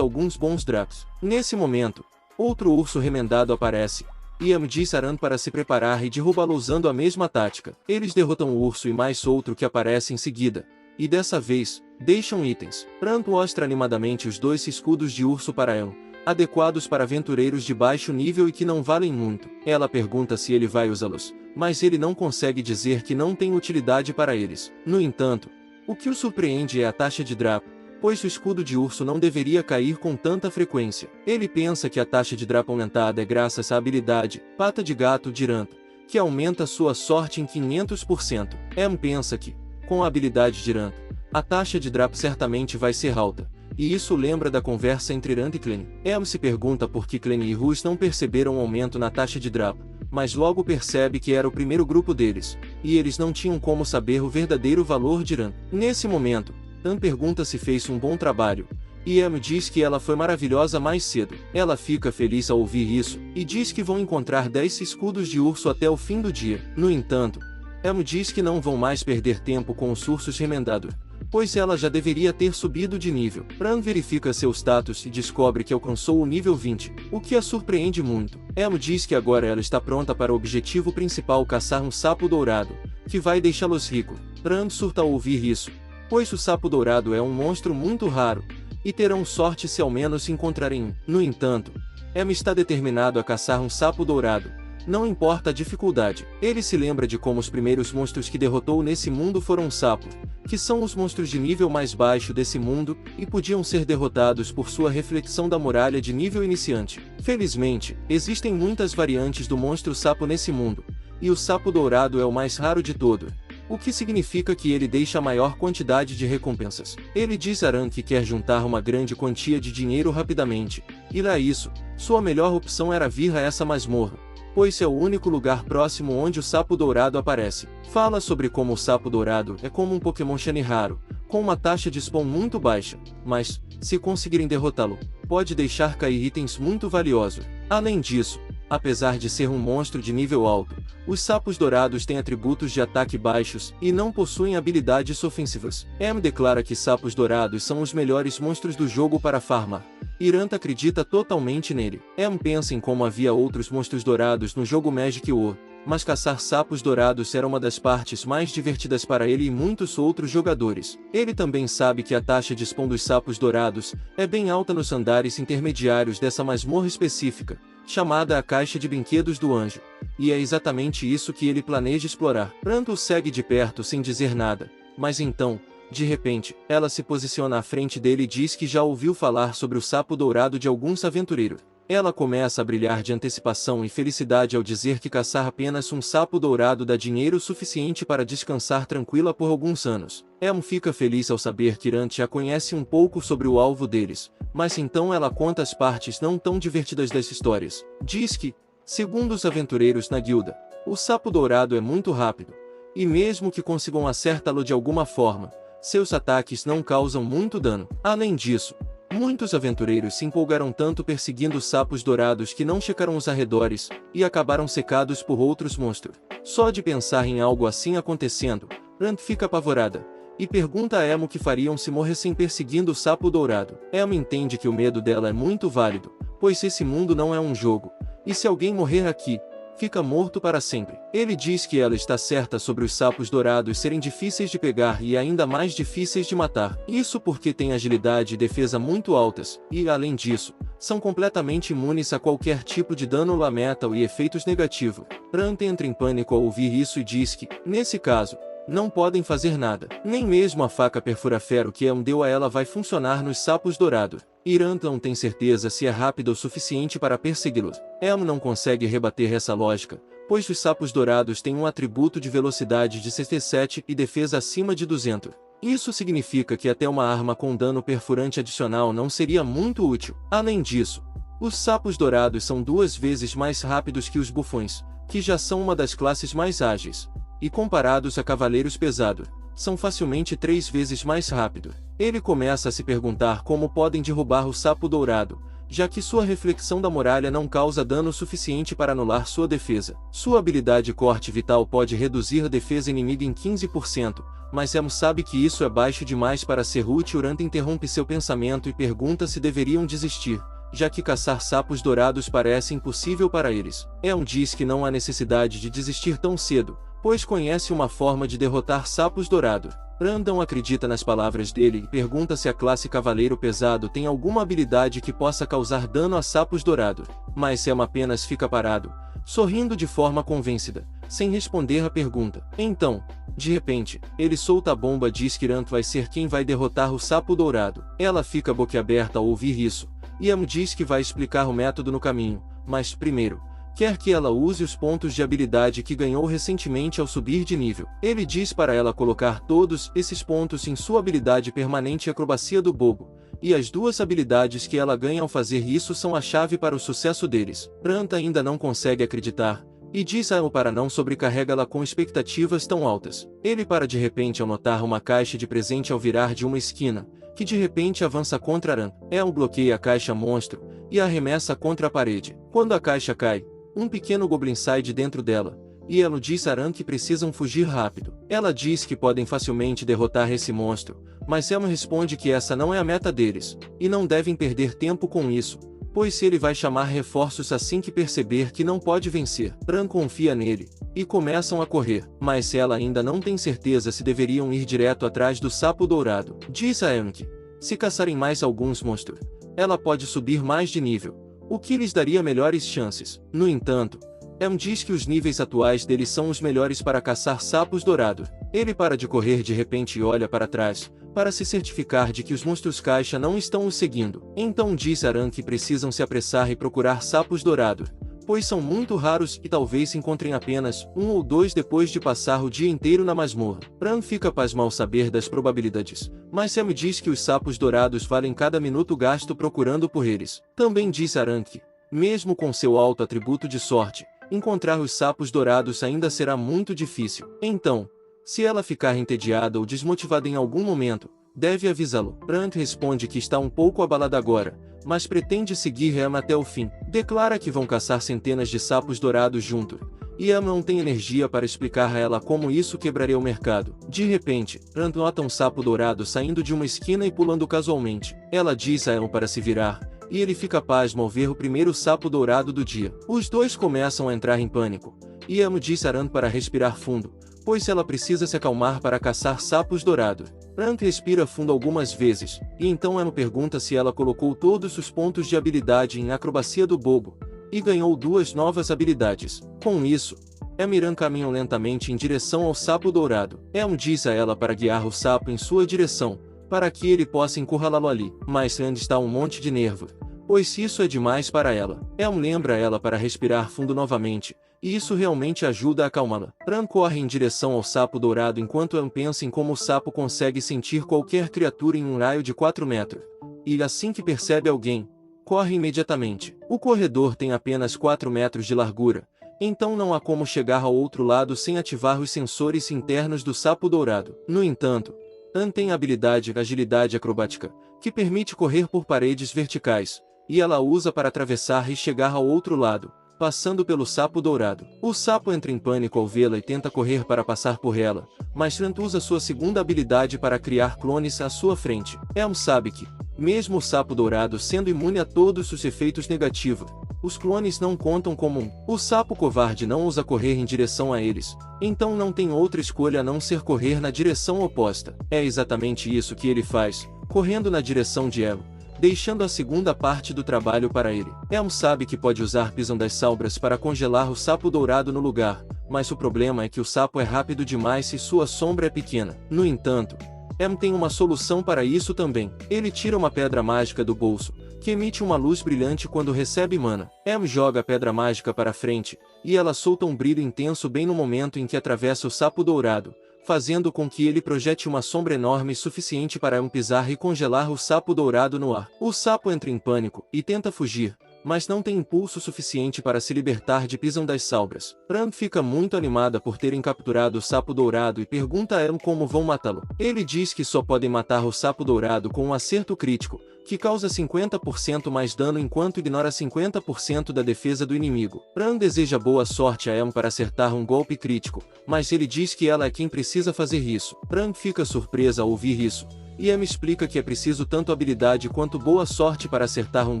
alguns bons drops. Nesse momento, outro urso remendado aparece, e Elm diz a Ran para se preparar e derrubá-lo usando a mesma tática. Eles derrotam o urso e mais outro que aparece em seguida, e dessa vez, deixam itens. Ran mostra animadamente os 2 escudos de urso para Elm, adequados para aventureiros de baixo nível e que não valem muito. Ela pergunta se ele vai usá-los, mas ele não consegue dizer que não tem utilidade para eles. No entanto, o que o surpreende é a taxa de drop, pois o escudo de urso não deveria cair com tanta frequência. Ele pensa que a taxa de drop aumentada é graças à habilidade Pata de Gato de Ran, que aumenta sua sorte em 500%. Em pensa que, com a habilidade de Ran, a taxa de drop certamente vai ser alta, e isso lembra da conversa entre Ran e Clem. Em se pergunta por que Clem e Rus não perceberam um aumento na taxa de drop, mas logo percebe que era o primeiro grupo deles, e eles não tinham como saber o verdadeiro valor de Ran. Nesse momento, Ran pergunta se fez um bom trabalho, e Elm diz que ela foi maravilhosa mais cedo. Ela fica feliz ao ouvir isso, e diz que vão encontrar 10 escudos de urso até o fim do dia. No entanto, Elm diz que não vão mais perder tempo com os ursos remendados, pois ela já deveria ter subido de nível. Ran verifica seu status e descobre que alcançou o nível 20, o que a surpreende muito. Elm diz que agora ela está pronta para o objetivo principal, caçar um sapo dourado, que vai deixá-los ricos. Ran surta ao ouvir isso, pois o sapo dourado é um monstro muito raro, e terão sorte se ao menos encontrarem um. No entanto, Em está determinado a caçar um sapo dourado, não importa a dificuldade. Ele se lembra de como os primeiros monstros que derrotou nesse mundo foram sapos, que são os monstros de nível mais baixo desse mundo, e podiam ser derrotados por sua reflexão da muralha de nível iniciante. Felizmente, existem muitas variantes do monstro sapo nesse mundo, e o sapo dourado é o mais raro de todo, o que significa que ele deixa a maior quantidade de recompensas. Ele diz a Aran que quer juntar uma grande quantia de dinheiro rapidamente, e para isso, sua melhor opção era vir a essa masmorra, pois é o único lugar próximo onde o sapo dourado aparece. Fala sobre como o sapo dourado é como um Pokémon shiny raro, com uma taxa de spawn muito baixa, mas, se conseguirem derrotá-lo, pode deixar cair itens muito valiosos. Além disso, apesar de ser um monstro de nível alto, os sapos dourados têm atributos de ataque baixos e não possuem habilidades ofensivas. Declara que sapos dourados são os melhores monstros do jogo para farmar. Irant acredita totalmente nele. Pensa em como havia outros monstros dourados no jogo Magic War, mas caçar sapos dourados era uma das partes mais divertidas para ele e muitos outros jogadores. Ele também sabe que a taxa de spawn dos sapos dourados é bem alta nos andares intermediários dessa masmorra específica, chamada a Caixa de Brinquedos do Anjo, e é exatamente isso que ele planeja explorar. Irant o segue de perto sem dizer nada, mas então, de repente, ela se posiciona à frente dele e diz que já ouviu falar sobre o sapo dourado de alguns aventureiros. Ela começa a brilhar de antecipação e felicidade ao dizer que caçar apenas um sapo dourado dá dinheiro suficiente para descansar tranquila por alguns anos. Fica feliz ao saber que Irant já conhece um pouco sobre o alvo deles, mas então ela conta as partes não tão divertidas das histórias. Diz que, segundo os aventureiros na guilda, o sapo dourado é muito rápido, e mesmo que consigam acertá-lo de alguma forma, seus ataques não causam muito dano. Além disso, muitos aventureiros se empolgaram tanto perseguindo sapos dourados que não checaram os arredores, e acabaram secados por outros monstros. Só de pensar em algo assim acontecendo, Irant fica apavorada, e pergunta a Em o que fariam se morressem perseguindo o sapo dourado. Entende que o medo dela é muito válido, pois esse mundo não é um jogo, e se alguém morrer aqui, fica morto para sempre. Ele diz que ela está certa sobre os sapos dourados serem difíceis de pegar e ainda mais difíceis de matar. Isso porque têm agilidade e defesa muito altas, e, além disso, são completamente imunes a qualquer tipo de dano elemental e efeitos negativos. Irant entra em pânico ao ouvir isso e diz que, nesse caso, não podem fazer nada. Nem mesmo a faca perfura-ferro que deu a ela vai funcionar nos sapos dourados. Irant não tem certeza se é rápida o suficiente para persegui-los. Não consegue rebater essa lógica, pois os sapos dourados têm um atributo de velocidade de 67 e defesa acima de 200. Isso significa que até uma arma com dano perfurante adicional não seria muito útil. Além disso, os sapos dourados são 2 vezes mais rápidos que os bufões, que já são uma das classes mais ágeis, e comparados a cavaleiros pesados, são facilmente 3 vezes mais rápidos. Ele começa a se perguntar como podem derrubar o sapo dourado, já que sua reflexão da muralha não causa dano suficiente para anular sua defesa. Sua habilidade corte vital pode reduzir a defesa inimiga em 15%, mas sabe que isso é baixo demais para ser útil. Irant interrompe seu pensamento e pergunta se deveriam desistir, já que caçar sapos dourados parece impossível para eles. Diz que não há necessidade de desistir tão cedo, pois conhece uma forma de derrotar sapos dourados. Irant acredita nas palavras dele e pergunta se a classe Cavaleiro Pesado tem alguma habilidade que possa causar dano a sapos dourados. Mas apenas fica parado, sorrindo de forma convencida, sem responder a pergunta. Então, de repente, ele solta a bomba e diz que Irant vai ser quem vai derrotar o sapo dourado. Ela fica boquiaberta ao ouvir isso, e diz que vai explicar o método no caminho, mas primeiro, quer que ela use os pontos de habilidade que ganhou recentemente ao subir de nível. Ele diz para ela colocar todos esses pontos em sua habilidade permanente Acrobacia do Bobo, e as 2 habilidades que ela ganha ao fazer isso são a chave para o sucesso deles. Irant ainda não consegue acreditar, e diz a ela para não sobrecarregá-la com expectativas tão altas. Ele para de repente ao notar uma caixa de presente ao virar de uma esquina, que de repente avança contra Irant. Bloqueia a caixa monstro, e a arremessa contra a parede. Quando a caixa cai, um pequeno goblin sai de dentro dela, e ela diz a Irant que precisam fugir rápido. Ela diz que podem facilmente derrotar esse monstro, mas Elmo responde que essa não é a meta deles, e não devem perder tempo com isso, pois ele vai chamar reforços assim que perceber que não pode vencer. Irant confia nele, e começam a correr, mas ela ainda não tem certeza se deveriam ir direto atrás do sapo dourado. Diz a Em que, Se caçarem mais alguns monstros, ela pode subir mais de nível, o que lhes daria melhores chances. No entanto, Em diz que os níveis atuais deles são os melhores para caçar sapos dourados. Ele para de correr de repente e olha para trás, para se certificar de que os monstros caixa não estão os seguindo. Então diz Aran que precisam se apressar e procurar sapos dourados, pois são muito raros e talvez encontrem apenas um ou dois depois de passar o dia inteiro na masmorra. Bran fica pasmo ao saber das probabilidades, mas Sam diz que os sapos dourados valem cada minuto gasto procurando por eles. Também diz Aran que, mesmo com seu alto atributo de sorte, encontrar os sapos dourados ainda será muito difícil. Então, se ela ficar entediada ou desmotivada em algum momento, deve avisá-lo. Bran responde que está um pouco abalada agora, mas pretende seguir Emma até o fim. Declara que vão caçar centenas de sapos dourados juntos, e Emma não tem energia para explicar a ela como isso quebraria o mercado. De repente, Bran nota um sapo dourado saindo de uma esquina e pulando casualmente. Ela diz a Emma para se virar, e ele fica pasmo ao ver o primeiro sapo dourado do dia. Os dois começam a entrar em pânico, e Emma diz a Aran para respirar fundo, pois ela precisa se acalmar para caçar sapos dourados. Bran respira fundo algumas vezes, e então Emma pergunta se ela colocou todos os pontos de habilidade em acrobacia do bobo, e ganhou 2 novas habilidades. Com isso, Emma e Aran caminham lentamente em direção ao sapo dourado. Emma diz a ela para guiar o sapo em sua direção, para que ele possa encurralá-lo ali. Mas Rand está um monte de nervo, pois isso é demais para ela. Emma lembra ela para respirar fundo novamente, e isso realmente ajuda a acalmá-la. Bran corre em direção ao sapo dourado enquanto Emma pensa em como o sapo consegue sentir qualquer criatura em um raio de 4 metros. E assim que percebe alguém, corre imediatamente. O corredor tem apenas 4 metros de largura, então não há como chegar ao outro lado sem ativar os sensores internos do sapo dourado. No entanto, Anne tem a habilidade Agilidade Acrobática, que permite correr por paredes verticais, e ela a usa para atravessar e chegar ao outro lado, passando pelo sapo dourado. O sapo entra em pânico ao vê-la e tenta correr para passar por ela, mas Trant usa sua segunda habilidade para criar clones à sua frente. Elm sabe que, mesmo o sapo dourado sendo imune a todos os efeitos negativos, os clones não contam como um. O sapo covarde não ousa correr em direção a eles, então não tem outra escolha a não ser correr na direção oposta. É exatamente isso que ele faz, correndo na direção de Elm, deixando a segunda parte do trabalho para ele. Elm sabe que pode usar Pisão das Salbras para congelar o sapo dourado no lugar, mas o problema é que o sapo é rápido demais e sua sombra é pequena. No entanto, Elm tem uma solução para isso também. Ele tira uma pedra mágica do bolso, que emite uma luz brilhante quando recebe mana. Elm joga a pedra mágica para frente, e ela solta um brilho intenso bem no momento em que atravessa o sapo dourado, fazendo com que ele projete uma sombra enorme suficiente para Elm pisar e congelar o sapo dourado no ar. O sapo entra em pânico e tenta fugir, mas não tem impulso suficiente para se libertar de Pisão das Salbras. Bran fica muito animada por terem capturado o sapo dourado e pergunta a Elm como vão matá-lo. Ele diz que só podem matar o sapo dourado com um acerto crítico, que causa 50% mais dano enquanto ignora 50% da defesa do inimigo. Bran deseja boa sorte a Elm para acertar um golpe crítico, mas ele diz que ela é quem precisa fazer isso. Bran fica surpresa ao ouvir isso, e Emma explica que é preciso tanto habilidade quanto boa sorte para acertar um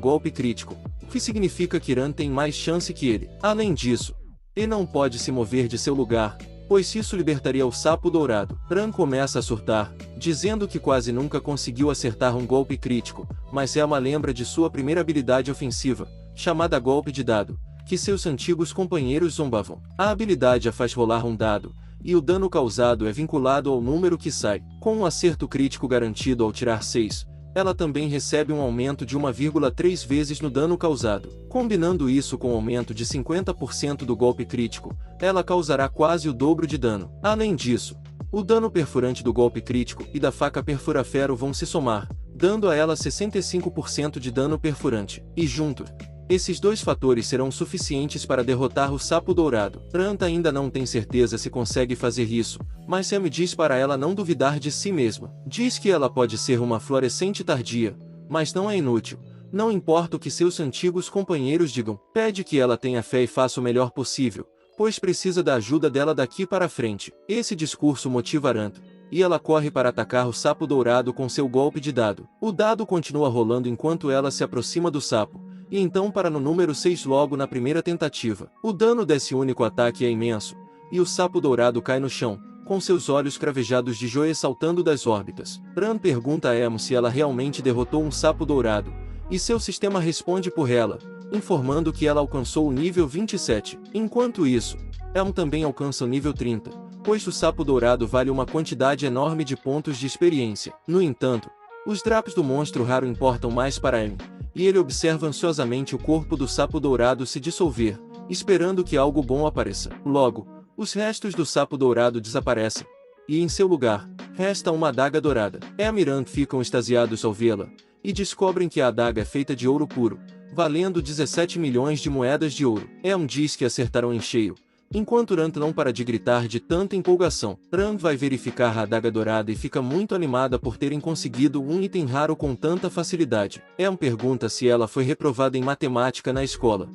golpe crítico, o que significa que Ran tem mais chance que ele. Além disso, ele não pode se mover de seu lugar, pois isso libertaria o sapo dourado. Ran começa a surtar, dizendo que quase nunca conseguiu acertar um golpe crítico, mas Emma lembra de sua primeira habilidade ofensiva, chamada Golpe de Dado, que seus antigos companheiros zombavam. A habilidade a faz rolar um dado, e o dano causado é vinculado ao número que sai. Com um acerto crítico garantido ao tirar 6, ela também recebe um aumento de 1,3 vezes no dano causado. Combinando isso com o aumento de 50% do golpe crítico, ela causará quase o dobro de dano. Além disso, o dano perfurante do golpe crítico e da faca perfura-ferro vão se somar, dando a ela 65% de dano perfurante. E juntos, esses 2 fatores serão suficientes para derrotar o sapo dourado. Trant ainda não tem certeza se consegue fazer isso, mas Sam diz para ela não duvidar de si mesma. Diz que ela pode ser uma florescente tardia, mas não é inútil, não importa o que seus antigos companheiros digam. Pede que ela tenha fé e faça o melhor possível, pois precisa da ajuda dela daqui para frente. Esse discurso motiva Trant, e ela corre para atacar o sapo dourado com seu golpe de dado. O dado continua rolando enquanto ela se aproxima do sapo, e então para no número 6 logo na primeira tentativa. O dano desse único ataque é imenso, e o sapo dourado cai no chão, com seus olhos cravejados de joias saltando das órbitas. Ran pergunta a Emo se ela realmente derrotou um sapo dourado, e seu sistema responde por ela, informando que ela alcançou o nível 27. Enquanto isso, Emo também alcança o nível 30, pois o sapo dourado vale uma quantidade enorme de pontos de experiência. No entanto, os drops do monstro raro importam mais para Emo, e ele observa ansiosamente o corpo do sapo dourado se dissolver, esperando que algo bom apareça. Logo, os restos do sapo dourado desaparecem, e em seu lugar, resta uma adaga dourada. Em e Ran ficam extasiados ao vê-la, e descobrem que a adaga é feita de ouro puro, valendo 17 milhões de moedas de ouro. Em diz que acertarão em cheio, enquanto Ran não para de gritar de tanta empolgação. Ran vai verificar a adaga dourada e fica muito animada por terem conseguido um item raro com tanta facilidade. Em pergunta se ela foi reprovada em matemática na escola,